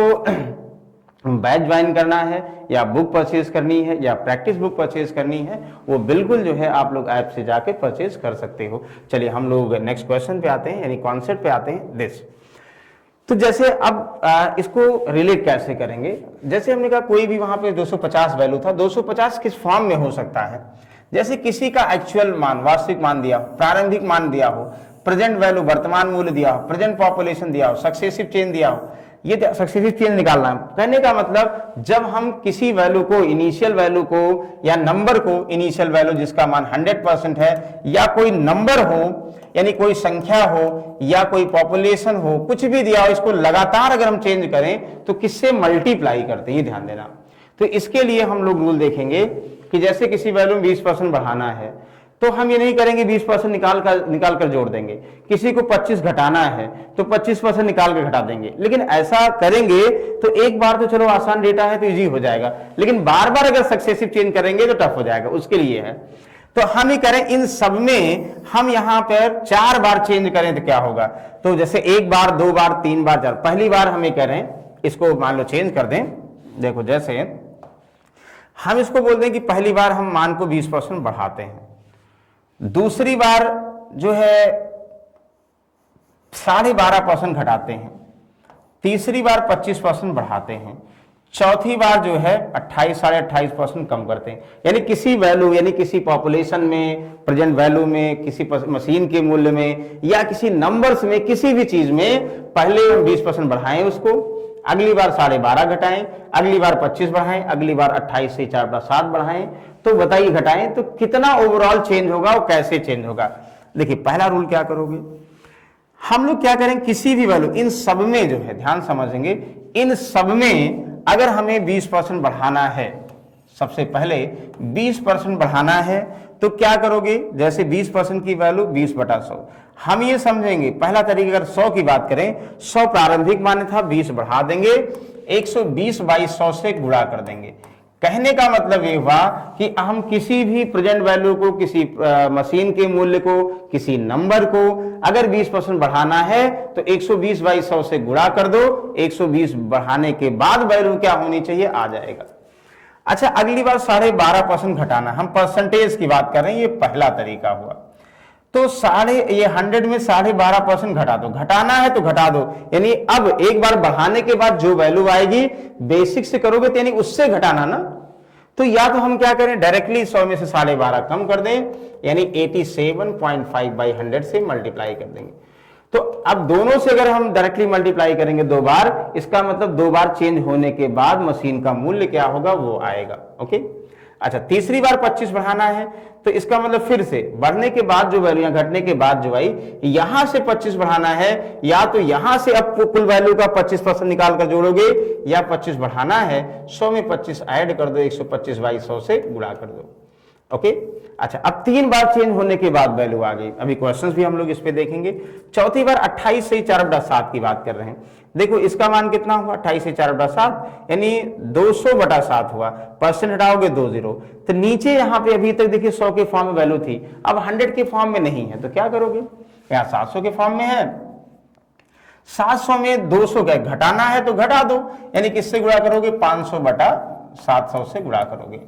Speaker 1: बैच ज्वाइन करना है या बुक परचेज करनी है या प्रैक्टिस बुक परचेज करनी है, वो बिल्कुल जो है आप लोग ऐप से जाके परचेज कर सकते हो। चलिए हम लोग नेक्स्ट क्वेश्चन पे आते हैं, यानी कॉन्सेप्ट पे आते हैं। दिस तो जैसे अब इसको रिलेट कैसे करेंगे, जैसे हमने कहा कोई भी वहां पे 250 वैल्यू था, 250 किस फॉर्म में हो सकता है, जैसे किसी का एक्चुअल मान, वास्तविक मान दिया हो, प्रारंभिक मान दिया हो, प्रेजेंट वैल्यू वर्तमान मूल्य दिया हो, प्रेजेंट पॉपुलेशन दिया हो, सक्सेसिव चेंज दिया हो। ये सक्सेसिव चेंज निकालना है। कहने का मतलब जब हम किसी वैल्यू को, इनिशियल वैल्यू को या नंबर को, इनिशियल वैल्यू जिसका मान 100% है, या कोई नंबर हो यानी कोई संख्या हो या कोई पॉपुलेशन हो, कुछ भी दिया हो, इसको लगातार अगर हम चेंज करें तो किससे मल्टीप्लाई करते हैं, ये ध्यान देना। तो इसके लिए हम लोग रूल देखेंगे कि जैसे किसी वैल्यू में 20% बढ़ाना है तो हम ये नहीं करेंगे 20% निकाल कर जोड़ देंगे। किसी को 25 घटाना है तो 25% निकाल कर घटा देंगे। लेकिन ऐसा करेंगे तो एक बार तो चलो आसान डेटा है तो इजी हो जाएगा, लेकिन बार बार अगर सक्सेसिव चेंज करेंगे तो टफ हो जाएगा। उसके लिए है तो हम ही करें, इन सब में हम यहां पर 4 बार चेंज करें तो क्या होगा। तो जैसे 1 बार, 2 बार, 3 बार, 4, पहली बार हम ये करें, इसको मान लो चेंज कर दें। देखो जैसे हम इसको बोल दें कि पहली बार हम मान को 20% बढ़ाते हैं, दूसरी बार जो है 12.5% घटाते हैं, तीसरी बार 25% बढ़ाते हैं, चौथी बार जो है 28-28.5% कम करते हैं। यानी किसी वैल्यू, यानी किसी पॉपुलेशन में, प्रेजेंट वैल्यू में, किसी मशीन के मूल्य में या किसी नंबर्स में, किसी भी चीज में पहले हम 20% बढ़ाएं उसको, अगली बार 12.5 घटाएं, अगली बार 25 बढ़ाएं, अगली बार 28 से 4/7 बढ़ाएं। तो बताइए घटाएं तो कितना ओवरऑल चेंज होगा और कैसे चेंज होगा। देखिए पहला रूल क्या करोगे, हम लोग क्या करें, किसी भी वैल्यू, इन सब में जो है ध्यान समझेंगे, इन सब में अगर हमें 20% बढ़ाना है, सबसे पहले 20% बढ़ाना है तो क्या करोगे, जैसे 20% की वैल्यू 20/100, हम ये समझेंगे पहला तरीका, अगर 100 की बात करें, 100 प्रारंभिक मान था, 20 बढ़ा देंगे, 120/100 से गुणा कर देंगे। कहने का मतलब ये हुआ कि हम किसी भी प्रेजेंट वैल्यू को, किसी मशीन के मूल्य को, किसी नंबर को अगर 20% बढ़ाना है तो 120/100 से गुणा कर दो, 120 बढ़ाने के बाद वैल्यू क्या होनी चाहिए, आ जाएगा। अच्छा, अगली बार 12.5% घटाना, हम परसेंटेज की बात कर रहे हैं, ये पहला तरीका हुआ। तो 100 में 12.5% घटा दो, घटाना है तो घटा दो, यानी अब एक बार बढ़ाने के बाद जो वैल्यू आएगी बेसिक से करोगे तो यानी उससे घटाना ना। तो या तो हम क्या करें, डायरेक्टली 100 में से 12.5 कम कर दें, यानी 87.5/100 से मल्टीप्लाई कर देंगे। तो अब दोनों से अगर हम डायरेक्टली मल्टीप्लाई करेंगे 2 बार, इसका मतलब 2 बार चेंज होने के बाद मशीन का मूल्य क्या होगा, वो आएगा। ओके, अच्छा, तीसरी बार 25 बढ़ाना है तो इसका मतलब फिर से बढ़ने के बाद जो वैल्यू, घटने के बाद जो आई, यहां से 25 बढ़ाना है, या तो यहां से अब कुल वैल्यू का 25% निकाल कर जोड़ोगे, या 25 बढ़ाना है, 100 में 25 ऐड कर दो, 125/100 से गुणा कर दो। ओके, अच्छा, अब 3 बार चेंज होने के बाद वैल्यू आ गई। अभी क्वेश्चंस भी हम लोग इस पे देखेंगे। चौथी बार 28 से 4/7 की बात कर रहे हैं। देखो इसका मान कितना हुआ, 28 से 4/7 यानी 200/7 हुआ, परसेंट हटाओगे 20, तो नीचे यहाँ पे अभी तक देखिए 100 के फॉर्म में वैल्यू थी, अब 100 के फॉर्म में नहीं है, तो क्या करोगे, यहाँ 700 के फॉर्म में है, 700 में 200 का घटाना है तो घटा दो, यानी किससे गुणा करोगे, 500/700 से गुणा करोगे।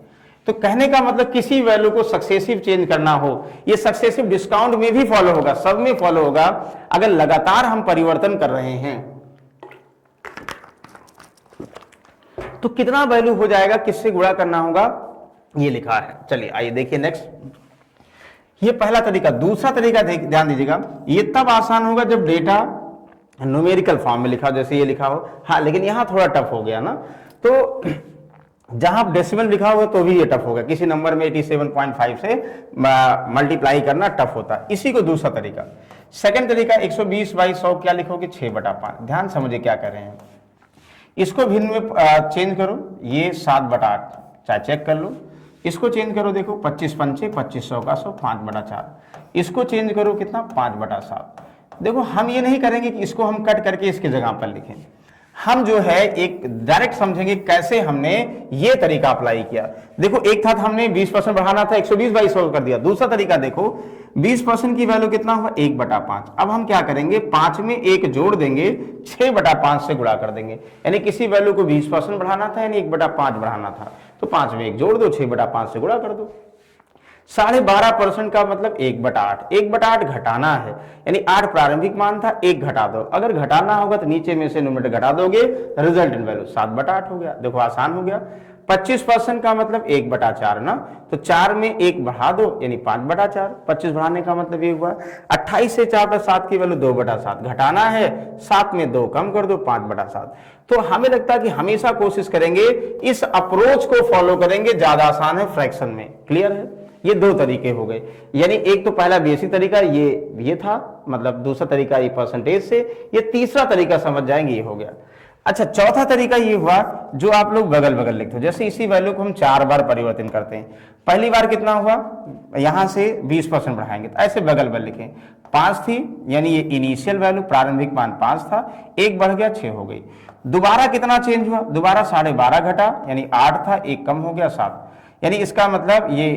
Speaker 1: तो कहने का मतलब किसी वैल्यू को सक्सेसिव चेंज करना हो, ये सक्सेसिव डिस्काउंट में भी फॉलो होगा, सब में फॉलो होगा। अगर लगातार हम परिवर्तन कर रहे हैं तो कितना वैल्यू हो जाएगा, किससे गुणा करना होगा, ये लिखा है। चलिए आइए देखिए नेक्स्ट, ये पहला तरीका। दूसरा तरीका ध्यान दीजिएगा, ये तब आसान होगा जब डेटा न्यूमेरिकल फॉर्म में लिखा हो, जैसे ये लिखा हो। हाँ लेकिन यहां थोड़ा टफ हो गया ना, तो जहां डेसिमल लिखा हुआ तो भी ये टफ होगा, किसी नंबर में 87.5 से मल्टीप्लाई करना टफ होता है। इसी को दूसरा तरीका। सेकंड तरीका 120/100 क्या लिखोगे, 6/5। ध्यान समझिए क्या कर रहे हैं, इसको भिन्न में चेंज करो, ये 7/8 चाहे चेक कर लो। इसको चेंज करो, देखो 25 पंचे 2500 का 100, 5/4। इसको चेंज करो कितना, 5/7। देखो हम ये नहीं करेंगे कि इसको हम कट करके इसके जगह पर लिखें, हम जो है एक डायरेक्ट समझेंगे कैसे हमने ये तरीका अप्लाई किया। देखो एक था हमने 20% बढ़ाना था, 120/100 कर दिया। दूसरा तरीका देखो, 20% की वैल्यू कितना हुआ, 1/5। अब हम क्या करेंगे, 5 में 1 जोड़ देंगे, 6/5 से गुणा कर देंगे। यानी किसी वैल्यू को 20% बढ़ाना था, यानी 1/5 बढ़ाना था, तो 5 में 1 जोड़ दो, 6/5 से गुणा कर दो। 12.5% का मतलब 1/8। 1/8 घटाना है, यानी 8 प्रारंभिक मान था, 1 घटा दो। अगर घटाना होगा तो नीचे में से न्यूमरेटर घटा दोगे, रिजल्टेंट वैल्यू 7/8 हो गया। देखो आसान हो गया। 25% का मतलब 1/4 ना, तो 4 में 1 बढ़ा दो, यानी 5/4। 25 बढ़ाने का मतलब ये हुआ। 28 से 4/7 की वैल्यू 2/7, घटाना है 7 में 2 कम कर दो, 5/7। तो हमें लगता है कि हमेशा कोशिश करेंगे इस अप्रोच को फॉलो करेंगे, ज्यादा आसान है फ्रैक्शन में। क्लियर है, ये 2 तरीके हो गए। यानी एक तो पहला बेसिक तरीका ये था, मतलब दूसरा तरीका ये परसेंटेज से, ये तीसरा तरीका समझ जाएंगे, ये हो गया। अच्छा चौथा तरीका ये हुआ जो आप लोग बगल बगल लिखते हो, जैसे इसी वैल्यू को हम 4 बार परिवर्तन करते हैं। पहली बार कितना हुआ, यहां से 20% बढ़ाएंगे, तो ऐसे बगल बगल लिखें। 5 थी, यानी ये इनिशियल वैल्यू प्रारंभिक मान 5 था, 1 बढ़ गया 6 हो गई। दोबारा कितना चेंज हुआ, दोबारा 12.5 घटा, यानी 8 था, 1 कम हो गया 7। यानी इसका मतलब ये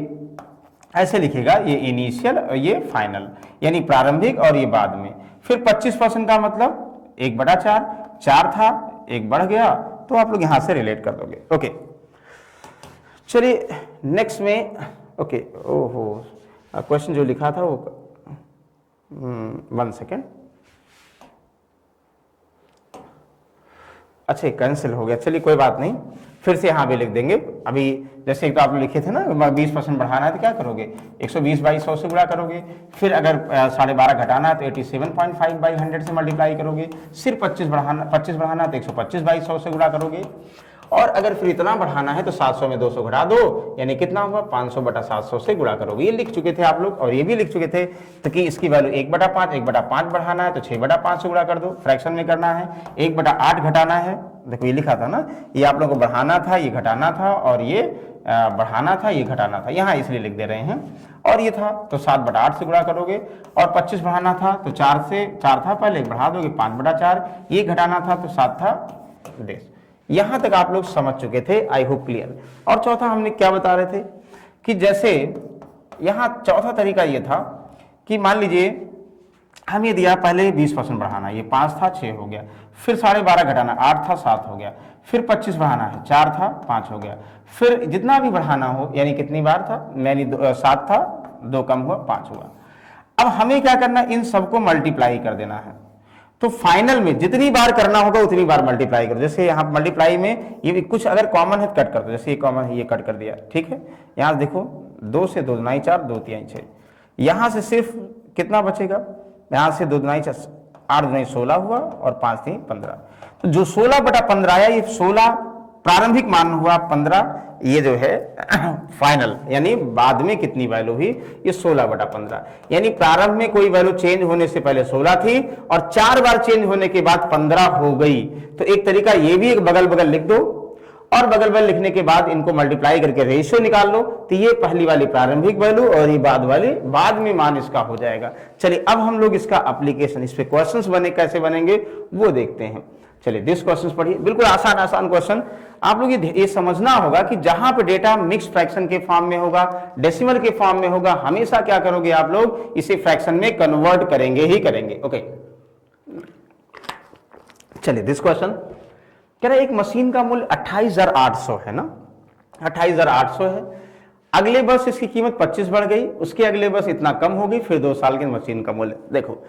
Speaker 1: ऐसे लिखेगा, ये इनिशियल और ये फाइनल, यानी प्रारंभिक और ये बाद में। फिर 25% का मतलब 1/4, 4 था, 1 बढ़ गया, तो आप लोग यहां से रिलेट कर दोगे। ओके चलिए नेक्स्ट में, ओके ओहो क्वेश्चन जो लिखा था वो 1 सेकेंड, अच्छा कैंसिल हो गया, चलिए कोई बात नहीं, फिर से यहाँ भी लिख देंगे। अभी जैसे एक तो आप लिखे थे ना 20% बढ़ाना है तो क्या करोगे, 120/100 से गुणा करोगे। फिर अगर 12.5 घटाना है तो 87.5/100 से मल्टीप्लाई करोगे। सिर्फ 25 बढ़ाना है तो 125/100 से गुणा करोगे। और अगर फिर इतना बढ़ाना है तो 700 में 200 घटा दो, यानी कितना होगा, 500/700 से गुणा करोगे। ये लिख चुके थे आप लोग, और ये भी लिख चुके थे तो कि इसकी वैल्यू 1/5 बढ़ाना है तो 6/5 से गुणा कर दो, फ्रैक्शन में करना है। 1/8 घटाना है, देखो ये लिखा था ना, ये आप लोगों को बढ़ाना था, ये घटाना था, और ये बढ़ाना था, ये घटाना था, यहाँ इसलिए लिख दे रहे हैं। और ये था तो 7/8 से गुणा करोगे। और 25 बढ़ाना था तो 4 था पहले, बढ़ा दोगे 5/4। ये घटाना था तो 7 था, देश। यहां तक आप लोग समझ चुके थे, आई होप क्लियर। और चौथा हमने क्या बता रहे थे कि जैसे यहां चौथा तरीका ये था कि मान लीजिए हम ये दिया पहले 20% बढ़ाना, ये 5 था 6 हो गया। फिर 12.5 घटाना, 8 था 7 हो गया। फिर 25 बढ़ाना है, 4 था 5 हो गया। फिर जितना भी बढ़ाना हो, यानी कितनी बार था, यानी 7 था, 2 कम हुआ 5 हुआ। अब हमें क्या करना, इन सबको मल्टीप्लाई कर देना है। तो फाइनल में जितनी बार करना होगा उतनी बार मल्टीप्लाई करो। जैसे यहाँ मल्टीप्लाई में ये कुछ अगर कॉमन है तो कट कर दो, जैसे ये कॉमन है, ये कट कर दिया, ठीक है। यहाँ देखो 2 से 2 दूनी 4, 2 तिहाई 6। यहाँ से सिर्फ कितना बचेगा, यहाँ से 2 दूनी 4, 8 दूनी 16 हुआ, और 5 तिहाई 15। तो जो 16/15 आया, ये 16 प्रारंभिक मान हुआ, 15 ये जो है फाइनल, यानी बाद में कितनी वैल्यू हुई, ये 16/15। यानी प्रारंभ में कोई वैल्यू चेंज होने से पहले 16 थी, और 4 बार चेंज होने के बाद 15 हो गई। तो एक तरीका ये भी, एक बगल बगल लिख दो, और बगल बगल लिखने के बाद इनको मल्टीप्लाई करके रेशियो निकाल लो, तो ये पहली वाली प्रारंभिक वैल्यू और ये बाद वाली बाद में मान इसका हो जाएगा। चलिए अब हम लोग इसका एप्लीकेशन, इस पे क्वेश्चंस बने कैसे बनेंगे वो देखते हैं। चलिए दिस क्वेश्चन पढ़िए, बिल्कुल आसान क्वेश्चन। आप लोग ये समझना होगा कि जहां पे डेटा मिक्स फ्रैक्शन के फॉर्म में होगा, डेसिमल के फॉर्म में होगा, हमेशा क्या करोगे आप लोग, इसे फ्रैक्शन में कन्वर्ट करेंगे ही करेंगे। ओके चलिए दिस क्वेश्चन कह रहा है एक मशीन का मूल्य 28,800 है ना, 28,800 है। अगले वर्ष इसकी कीमत 25 बढ़ गई, उसके अगले वर्ष इतना कम हो गई, फिर 2 साल के मशीन का मूल्य। देखो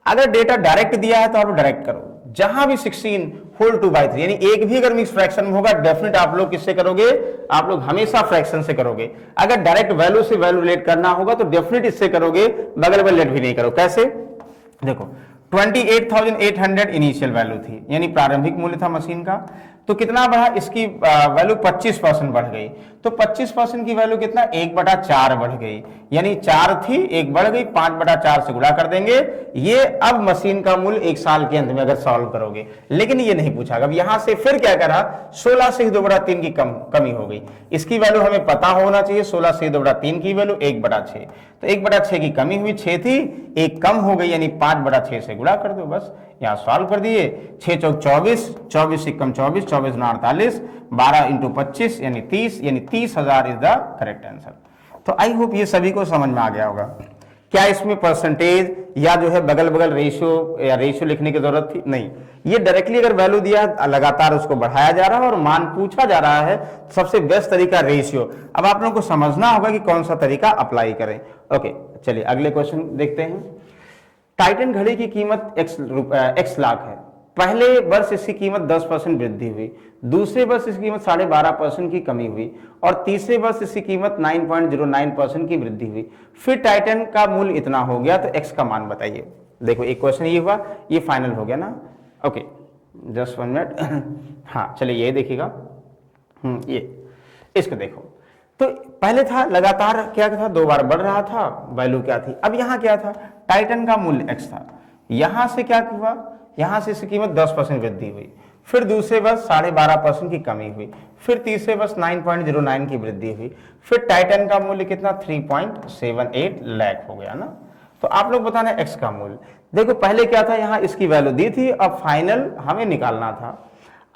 Speaker 1: अगर डेटा डायरेक्ट दिया है तो आप डायरेक्ट करो, जहां भी 16 होल 2/3, यानी एक भी अगर मिक्स फ्रैक्शन में होगा डेफिनेट आप लोग किससे करोगे, आप लोग हमेशा फ्रैक्शन से करोगे। अगर डायरेक्ट वैल्यू से वैल्यू रिलेट करना होगा तो डेफिनेट इससे करोगे, बगल में लेट भी नहीं करो। कैसे, देखो 28,800 इनिशियल वैल्यू थी, यानी प्रारंभिक मूल्य था मशीन का, तो कितना बढ़ा, इसकी वैल्यू 25% बढ़ गई, तो 25% की वैल्यू कितना, 1/4 बढ़ गई, यानी 4 थी 1 बढ़ गई, 5/4 से गुणा कर देंगे। ये अब मशीन का मूल्य 1 साल के अंत में अगर सॉल्व करोगे, लेकिन ये नहीं पूछा। अब यहां से फिर क्या करा, 16 से 2/3 की कमी हो गई, इसकी वैल्यू हमें पता होना चाहिए, 16 से 2/3 की वैल्यू 1/6, तो 1/6 की कमी हुई, 6 थी 1 कम हो गई, यानी 5/6 से गुणा कर दो, बस यहां सॉल्व कर दिए। 6 चौक 24, 24 से कम 24, 24 गुना 48, 12 इंटू 25 यानी 30, यानी 30,000 इज द करेक्ट आंसर। तो आई होप ये सभी को समझ में आ गया होगा। क्या इसमें परसेंटेज या जो है बगल बगल रेशियो या रेशियो लिखने की जरूरत थी, नहीं, ये डायरेक्टली अगर वैल्यू दिया है लगातार उसको बढ़ाया जा रहा है और मान पूछा जा रहा है, सबसे बेस्ट तरीका रेशियो। अब आप लोगों को समझना होगा कि कौन सा तरीका अप्लाई करें। ओके, चलिए अगले क्वेश्चन देखते हैं। टाइटन घड़ी की कीमत x लाख है, पहले वर्ष इसकी कीमत 10% वृद्धि हुई, दूसरे वर्ष इसकी कीमत 12.5% की कमी हुई और तीसरे वर्ष इसकी कीमत 9.09% की वृद्धि हुई, फिर टाइटन का मूल्य इतना हो गया, तो x का मान बताइए। देखो एक क्वेश्चन ये हुआ, ये फाइनल हो गया ना। Okay just 1 minute. हाँ चलिए ये देखिएगा, ये इसको देखो, तो पहले था लगातार क्या था, 2 बार बढ़ रहा था, वैल्यू क्या थी। अब यहाँ क्या था, टाइटन का मूल्य x था, यहां से क्या हुआ, यहां से इसकी कीमत 10% वृद्धि हुई, फिर दूसरे वर्ष 12.5% की कमी हुई, फिर तीसरे वर्ष 9.09 की वृद्धि हुई, फिर टाइटन का मूल्य कितना 3.78 लाख हो गया ना। तो आप लोग बताना x का मूल्य। देखो पहले क्या था, यहाँ इसकी वैल्यू दी थी, अब फाइनल हमें निकालना था।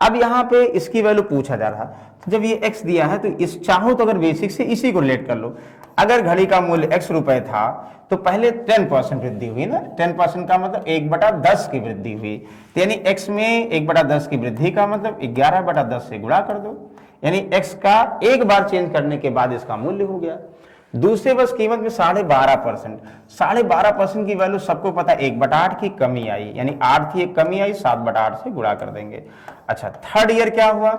Speaker 1: अब यहाँ पे इसकी वैल्यू पूछा जा रहा, तो जब ये x दिया है तो इस चाहो तो अगर बेसिक से इसी को रिलेट कर लो। अगर घड़ी का मूल्य x रुपए था तो पहले 10% वृद्धि हुई ना, 10% का मतलब 1/10 की वृद्धि हुई, तो यानी x में 1/10 की वृद्धि का मतलब 11/10 से गुणा कर दो, यानी x का एक बार चेंज करने के बाद इसका मूल्य हो गया। दूसरे वर्ष कीमत में 12.5%, 12.5% की वैल्यू सबको पता 1/8 की कमी आई, यानी 8 थी एक कमी आई, 7/8 से गुणा कर देंगे। अच्छा थर्ड ईयर क्या हुआ,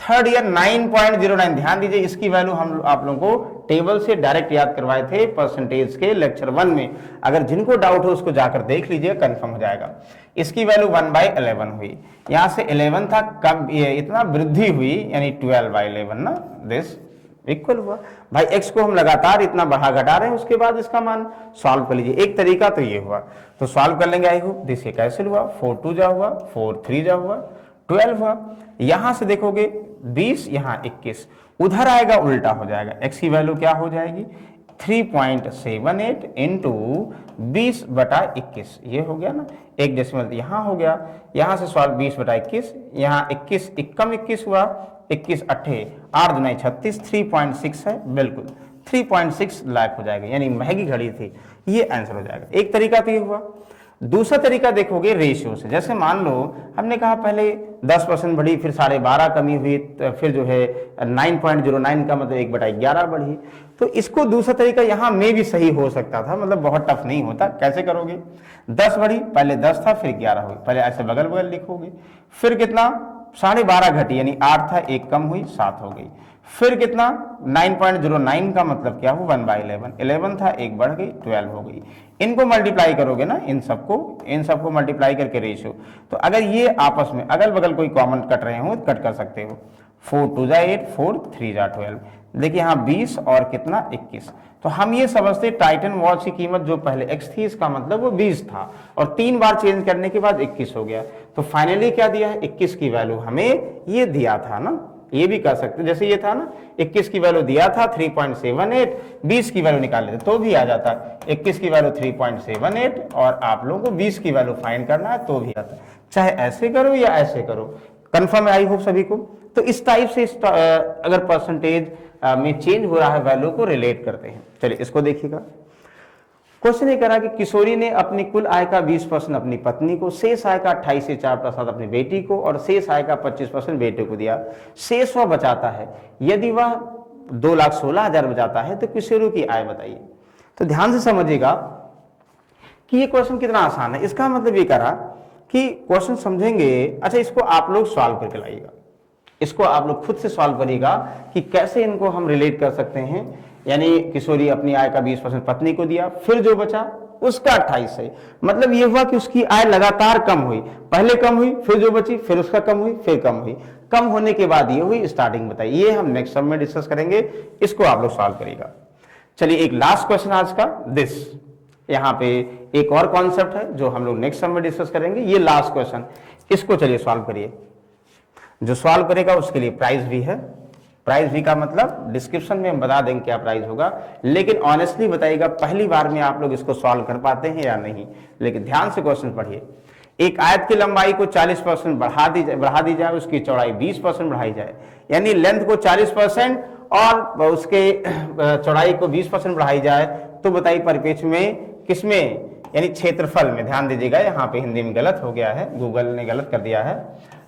Speaker 1: थर्ड ईयर 9.09, ध्यान दीजिए इसकी वैल्यू हम आप लोगों को टेबल से डायरेक्ट याद करवाए थे परसेंटेज के लेक्चर 1 में, अगर जिनको डाउट हो उसको जाकर देख लीजिए, कंफर्म हो जाएगा। इसकी वैल्यू 1/11 हुई, यहां से 11 था, कब इतना वृद्धि हुई, यानी 12/11 ना, दिस इक्वल हुआ। भाई x को हम लगातार इतना बढ़ा घटा रहे हैं, उसके बाद इसका मान सॉल्व कर लीजिए। एक तरीका तो ये हुआ, तो सॉल्व कर लेंगे। आई होप दिस कैंसिल हुआ, 4 2 जा हुआ, 4 3 जा हुआ, 12 हुआ। यहां से देखोगे 20, यहां 21, उधर आएगा उल्टा हो जाएगा, x की वैल्यू क्या हो जाएगी 3.78 इंटू 20/21, ये हो गया ना, एक डेसिमल यहां हो गया, यहां से सॉल्व 20/21, यहाँ 21 इक्कम 21 हुआ, 21 8 8 दूनी 36, 3.6 है, बिल्कुल 3.6 लाख हो जाएगा, यानी महंगी घड़ी थी, ये आंसर हो जाएगा। एक तरीका तो ये हुआ। दूसरा तरीका देखोगे रेशियो से, जैसे मान लो हमने कहा पहले 10% बढ़ी, फिर 12.5 कमी हुई, फिर जो है 9.09 का मतलब 1/11 बढ़ी, तो इसको दूसरा तरीका यहाँ में भी सही हो सकता था, मतलब बहुत टफ नहीं होता। कैसे करोगे, 10 बढ़ी, पहले 10 था फिर 11 हुई, पहले ऐसे बगल बगल लिखोगे, फिर कितना 12.5 घटी, यानी 8 था एक कम हुई 7 हो गई, फिर कितना 9.09 का मतलब क्या हुआ 1/11, 11 था एक बढ़ गई 12 हो गई। इनको मल्टीप्लाई करोगे ना, इन सबको मल्टीप्लाई करके रेशियो, तो अगर ये आपस में अगल बगल कोई कॉमन कट रहे हो कट कर सकते हो। 4 2 जा 8, 4 3 जा 12, देखिए यहाँ 20 और कितना 21, तो हम ये समझते टाइटन वॉच की कीमत जो पहले x थी, इसका मतलब वो 20 था और 3 बार चेंज करने के बाद 21 हो गया, तो फाइनली क्या दिया है 21 की वैल्यू हमें ये दिया था ना, ये भी कर सकते जैसे ये था ना, 21 की वैल्यू दिया था 3.78, 20 की वैल्यू निकाल लेते तो भी आ जाता, 21 की वैल्यू 3.78 और आप लोगों को 20 की वैल्यू फाइंड करना है तो भी आता, चाहे ऐसे करो या ऐसे करो। कंफर्म है आई होप सभी को। तो इस टाइप से अगर परसेंटेज में चेंज हो रहा है वैल्यू को रिलेट करते हैं। चलिए इसको देखिएगा। क्वेश्चन ये करा कि किशोरी ने अपनी कुल आय का 20% अपनी पत्नी को, शेष आय का 28 से 4% अपनी बेटी को और शेष आय का 25% बेटे को दिया, शेष वह बचाता है, यदि वह 2,16,000 बचाता है तो किशोरी की आय बताइए। तो ध्यान से समझिएगा कि ये क्वेश्चन कितना आसान है। इसका मतलब ये करा कि क्वेश्चन समझेंगे। अच्छा, इसको आप लोग सॉल्व करके लाइएगा, इसको आप लोग खुद से सॉल्व करिएगा कि कैसे इनको हम रिलेट कर सकते हैं। यानी किशोरी अपनी आय का 20% पत्नी को दिया, फिर जो बचा उसका 28 है। मतलब ये हुआ कि उसकी आय लगातार कम हुई, पहले कम हुई, फिर जो बची, फिर उसका कम हुई, फिर कम हुई, कम होने के बाद ये हुई स्टार्टिंग बताई। ये हम नेक्स्ट सब में डिस्कस करेंगे, इसको आप लोग सॉल्व करिएगा। चलिए एक लास्ट क्वेश्चन आज का दिस, यहाँ पे एक और कॉन्सेप्ट है जो हम लोग नेक्स्ट सब में डिस्कस करेंगे। ये लास्ट क्वेश्चन, इसको चलिए सॉल्व करिए। जो सॉल्व करेगा उसके लिए प्राइज भी है। प्राइज भी का मतलब डिस्क्रिप्शन में हम बता देंगे क्या प्राइज होगा, लेकिन ऑनेस्टली बताइएगा पहली बार में आप लोग इसको सॉल्व कर पाते हैं या नहीं। लेकिन ध्यान से क्वेश्चन पढ़िए। एक आयत की लंबाई को 40% बढ़ा दी जाए, उसकी चौड़ाई 20% बढ़ाई जाए, यानी लेंथ को 40% और उसके चौड़ाई को 20% बढ़ाई जाए, तो बताइए परिप्रेक्ष्य में किसमें, यानी क्षेत्रफल में। ध्यान दीजिएगा, यहाँ पे हिंदी में गलत हो गया है, गूगल ने गलत कर दिया है,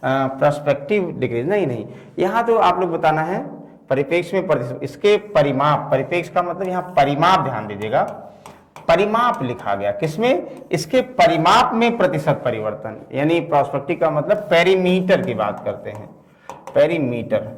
Speaker 1: पर्सपेक्टिव डिक्रीज नहीं, यहाँ तो आप लोग बताना है परिप्रेक्ष्य में इसके परिमाप। परिप्रेक्ष्य का मतलब यहाँ परिमाप, ध्यान दीजिएगा परिमाप लिखा गया, किसमें, इसके परिमाप में प्रतिशत परिवर्तन। यानी पर्सपेक्टिव का मतलब पेरीमीटर की बात करते हैं, पेरीमीटर,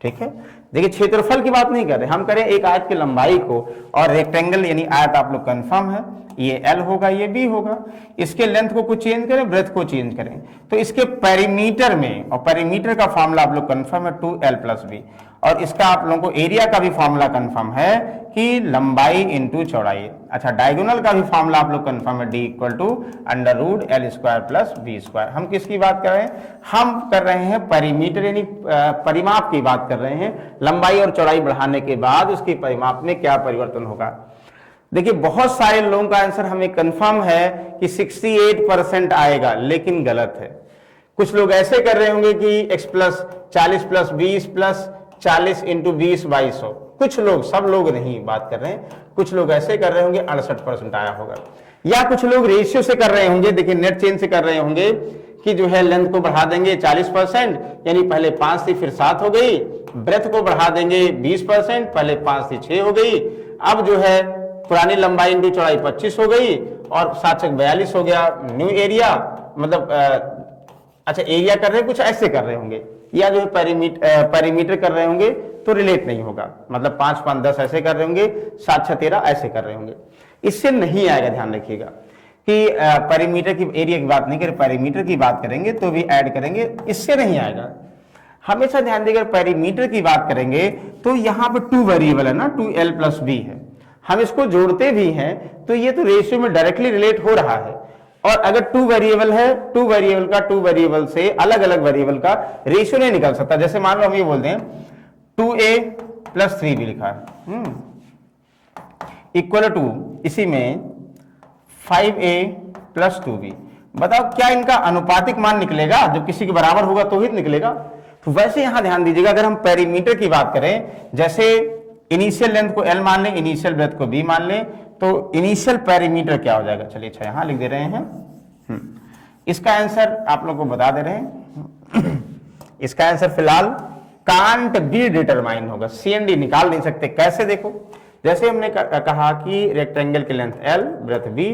Speaker 1: ठीक है। देखिए क्षेत्रफल की बात नहीं कर रहे, हम करें एक आयत की लंबाई को, और रेक्टेंगल यानी आयत आप लोग कंफर्म है, ये L होगा, ये B होगा, इसके लेंथ को कुछ चेंज करें, ब्रेथ को चेंज करें, तो इसके पेरीमीटर में, और पेरीमीटर का फॉर्मूला आप लोग कंफर्म है 2L+B, और इसका आप लोगों को एरिया का भी फॉर्मूला कंफर्म है कि लंबाई इंटू चौड़ाई। अच्छा, डायगोनल का भी फॉर्मूला आप लोग कंफर्म है, D = √L² + B²। हम किसकी बात कर रहे हैं, हम कर रहे हैं पेरीमीटर यानी परिमाप की बात कर रहे हैं। लंबाई और चौड़ाई बढ़ाने के बाद उसकी परिमाप में क्या परिवर्तन होगा। देखिए बहुत सारे लोगों का आंसर हमें कंफर्म है कि 68% आएगा, लेकिन गलत है। कुछ लोग ऐसे कर रहे होंगे कि x + 40 + 20 + 40 × 20 2200। कुछ लोग, सब लोग नहीं बात कर रहे हैं, कुछ लोग ऐसे कर रहे होंगे 68% आया होगा, या कुछ लोग रेशियो से कर रहे होंगे। देखिए नेट चेंज से कर रहे होंगे कि जो है लेंथ को बढ़ा देंगे 40%, यानी पहले 5 थी फिर 7 हो गई, ब्रेथ को बढ़ा देंगे 20%, पहले 5 थी 6 हो गई, अब जो है पुरानी लंबाई इंटू चौड़ाई 25 हो गई, और 7 × 42 हो गया। न्यू एरिया मतलब अच्छा एरिया कर रहे हैं, कुछ ऐसे कर रहे होंगे, या जो है पेरीमीटर कर रहे होंगे, तो रिलेट नहीं होगा। मतलब 5 × 5 = 10 ऐसे कर रहे होंगे, 7 × 6 = 13 ऐसे कर रहे होंगे, इससे नहीं आएगा। ध्यान रखिएगा कि पेरीमीटर की, एरिया की बात नहीं करें, पेरीमीटर की बात करेंगे तो भी ऐड करेंगे, इससे नहीं आएगा। हमेशा ध्यान देगा पेरीमीटर की बात करेंगे तो यहाँ पे 2 वेरिएबल है ना, 2L+B है, हम इसको जोड़ते भी हैं तो ये तो रेशियो में डायरेक्टली रिलेट हो रहा है। और अगर 2 वेरिएबल है, 2 वेरिएबल का 2 वेरिएबल से अलग अलग वेरिएबल का रेशियो नहीं निकल सकता। जैसे मान लो हम ये बोलते हैं 2A + 3B लिखा है इक्वल टू इसी में 5A + 2B। बताओ क्या इनका अनुपातिक मान निकलेगा, जब किसी के बराबर होगा तो ही निकलेगा। तो वैसे यहां ध्यान दीजिएगा, अगर हम पेरीमीटर की बात करें, जैसे इनिशियल लेंथ को L मान लें, इनिशियल ब्रेथ को B मान लें, तो इनिशियल पेरीमीटर क्या हो जाएगा। चलिए अच्छा यहां लिख दे रहे हैं, इसका आंसर आप लोग को बता दे रहे हैं। इसका आंसर फिलहाल कांट बी डिटरमाइन होगा, CND निकाल नहीं सकते। कैसे, देखो जैसे हमने कहा कि रेक्टेंगल की लेंथ L, ब्रेथ B,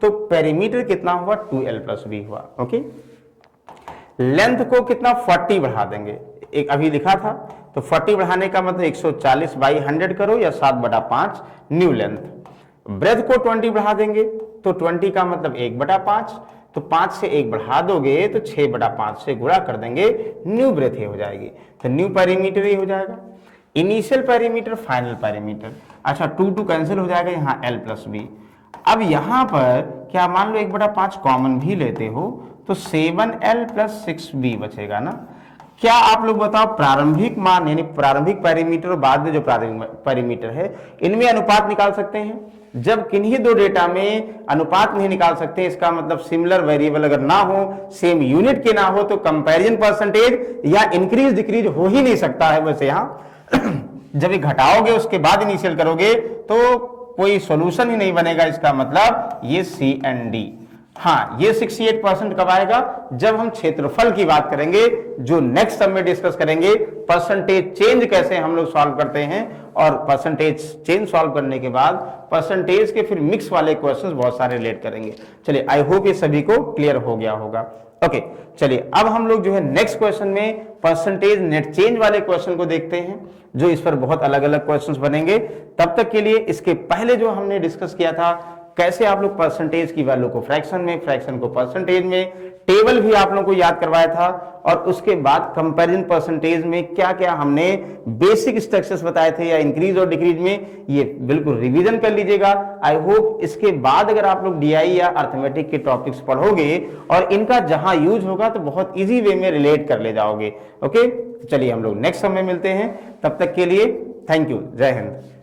Speaker 1: तो पेरीमीटर कितना हुआ 2L+B हुआ। ओके, लेंथ को कितना 40 बढ़ा देंगे, एक अभी लिखा था, तो 40 बढ़ाने का मतलब 140/100 करो या 7/5 न्यू लेंथ। ब्रेथ को 20 बढ़ा देंगे तो 20 का मतलब 1/5, तो 5 से 1 बढ़ा दोगे तो 6/5 से गुणा कर देंगे, न्यू ब्रेथ ही हो जाएगी, तो न्यू पेरीमीटर ही हो जाएगा। Initial perimeter, final perimeter. अच्छा 2 कैंसिल हो जाएगा, यहाँ L+B। अब यहां पर क्या मान लो 1/5 कॉमन भी लेते हो तो 7L + 6B बचेगा ना। क्या आप लोग बताओ प्रारंभिक मान यानी प्रारंभिक पेरीमीटर और बाद में जो प्रारंभिक पेरीमीटर है, इनमें अनुपात निकाल सकते हैं। जब किन्हीं दो डेटा में अनुपात नहीं निकाल सकते, इसका मतलब सिमिलर वेरिएबल अगर ना हो, सेम यूनिट के ना हो, तो कंपैरिजन परसेंटेज या इंक्रीज डिक्रीज हो ही नहीं सकता है। वैसे यहां जब ये घटाओगे उसके बाद इनिशियल करोगे तो कोई सॉल्यूशन ही नहीं बनेगा, इसका मतलब ये CND। हाँ, ये 68% कब आएगा, जब हम क्षेत्रफल की बात करेंगे, जो नेक्स्ट सब में डिस्कस करेंगे परसेंटेज चेंज कैसे हम लोग सॉल्व करते हैं, और परसेंटेज चेंज सॉल्व करने के बाद परसेंटेज के फिर मिक्स वाले क्वेश्चंस बहुत सारे रिलेट करेंगे। चलिए, आई होप ये सभी को क्लियर हो गया होगा। ओके, चलिए अब हम लोग जो है नेक्स्ट क्वेश्चन में परसेंटेज नेट चेंज वाले क्वेश्चन को देखते हैं, जो इस पर बहुत अलग अलग क्वेश्चंस बनेंगे। तब तक के लिए इसके पहले जो हमने डिस्कस किया था कैसे आप लोग परसेंटेज की वैल्यू को फ्रैक्शन में, फ्रैक्शन को परसेंटेज में, टेबल भी आप लोगों को याद करवाया था, और उसके बाद कंपैरिजन परसेंटेज में क्या क्या हमने बेसिक स्ट्रक्चर्स बताए थे या इंक्रीज और डिक्रीज में, ये बिल्कुल रिवीजन कर लीजिएगा। आई होप इसके बाद अगर आप लोग डीआई या अर्थमेटिक के टॉपिक्स पढ़ोगे और इनका जहां यूज होगा तो बहुत इजी वे में रिलेट कर ले जाओगे। ओके, चलिए हम लोग नेक्स्ट समय मिलते हैं, तब तक के लिए थैंक यू, जय हिंद।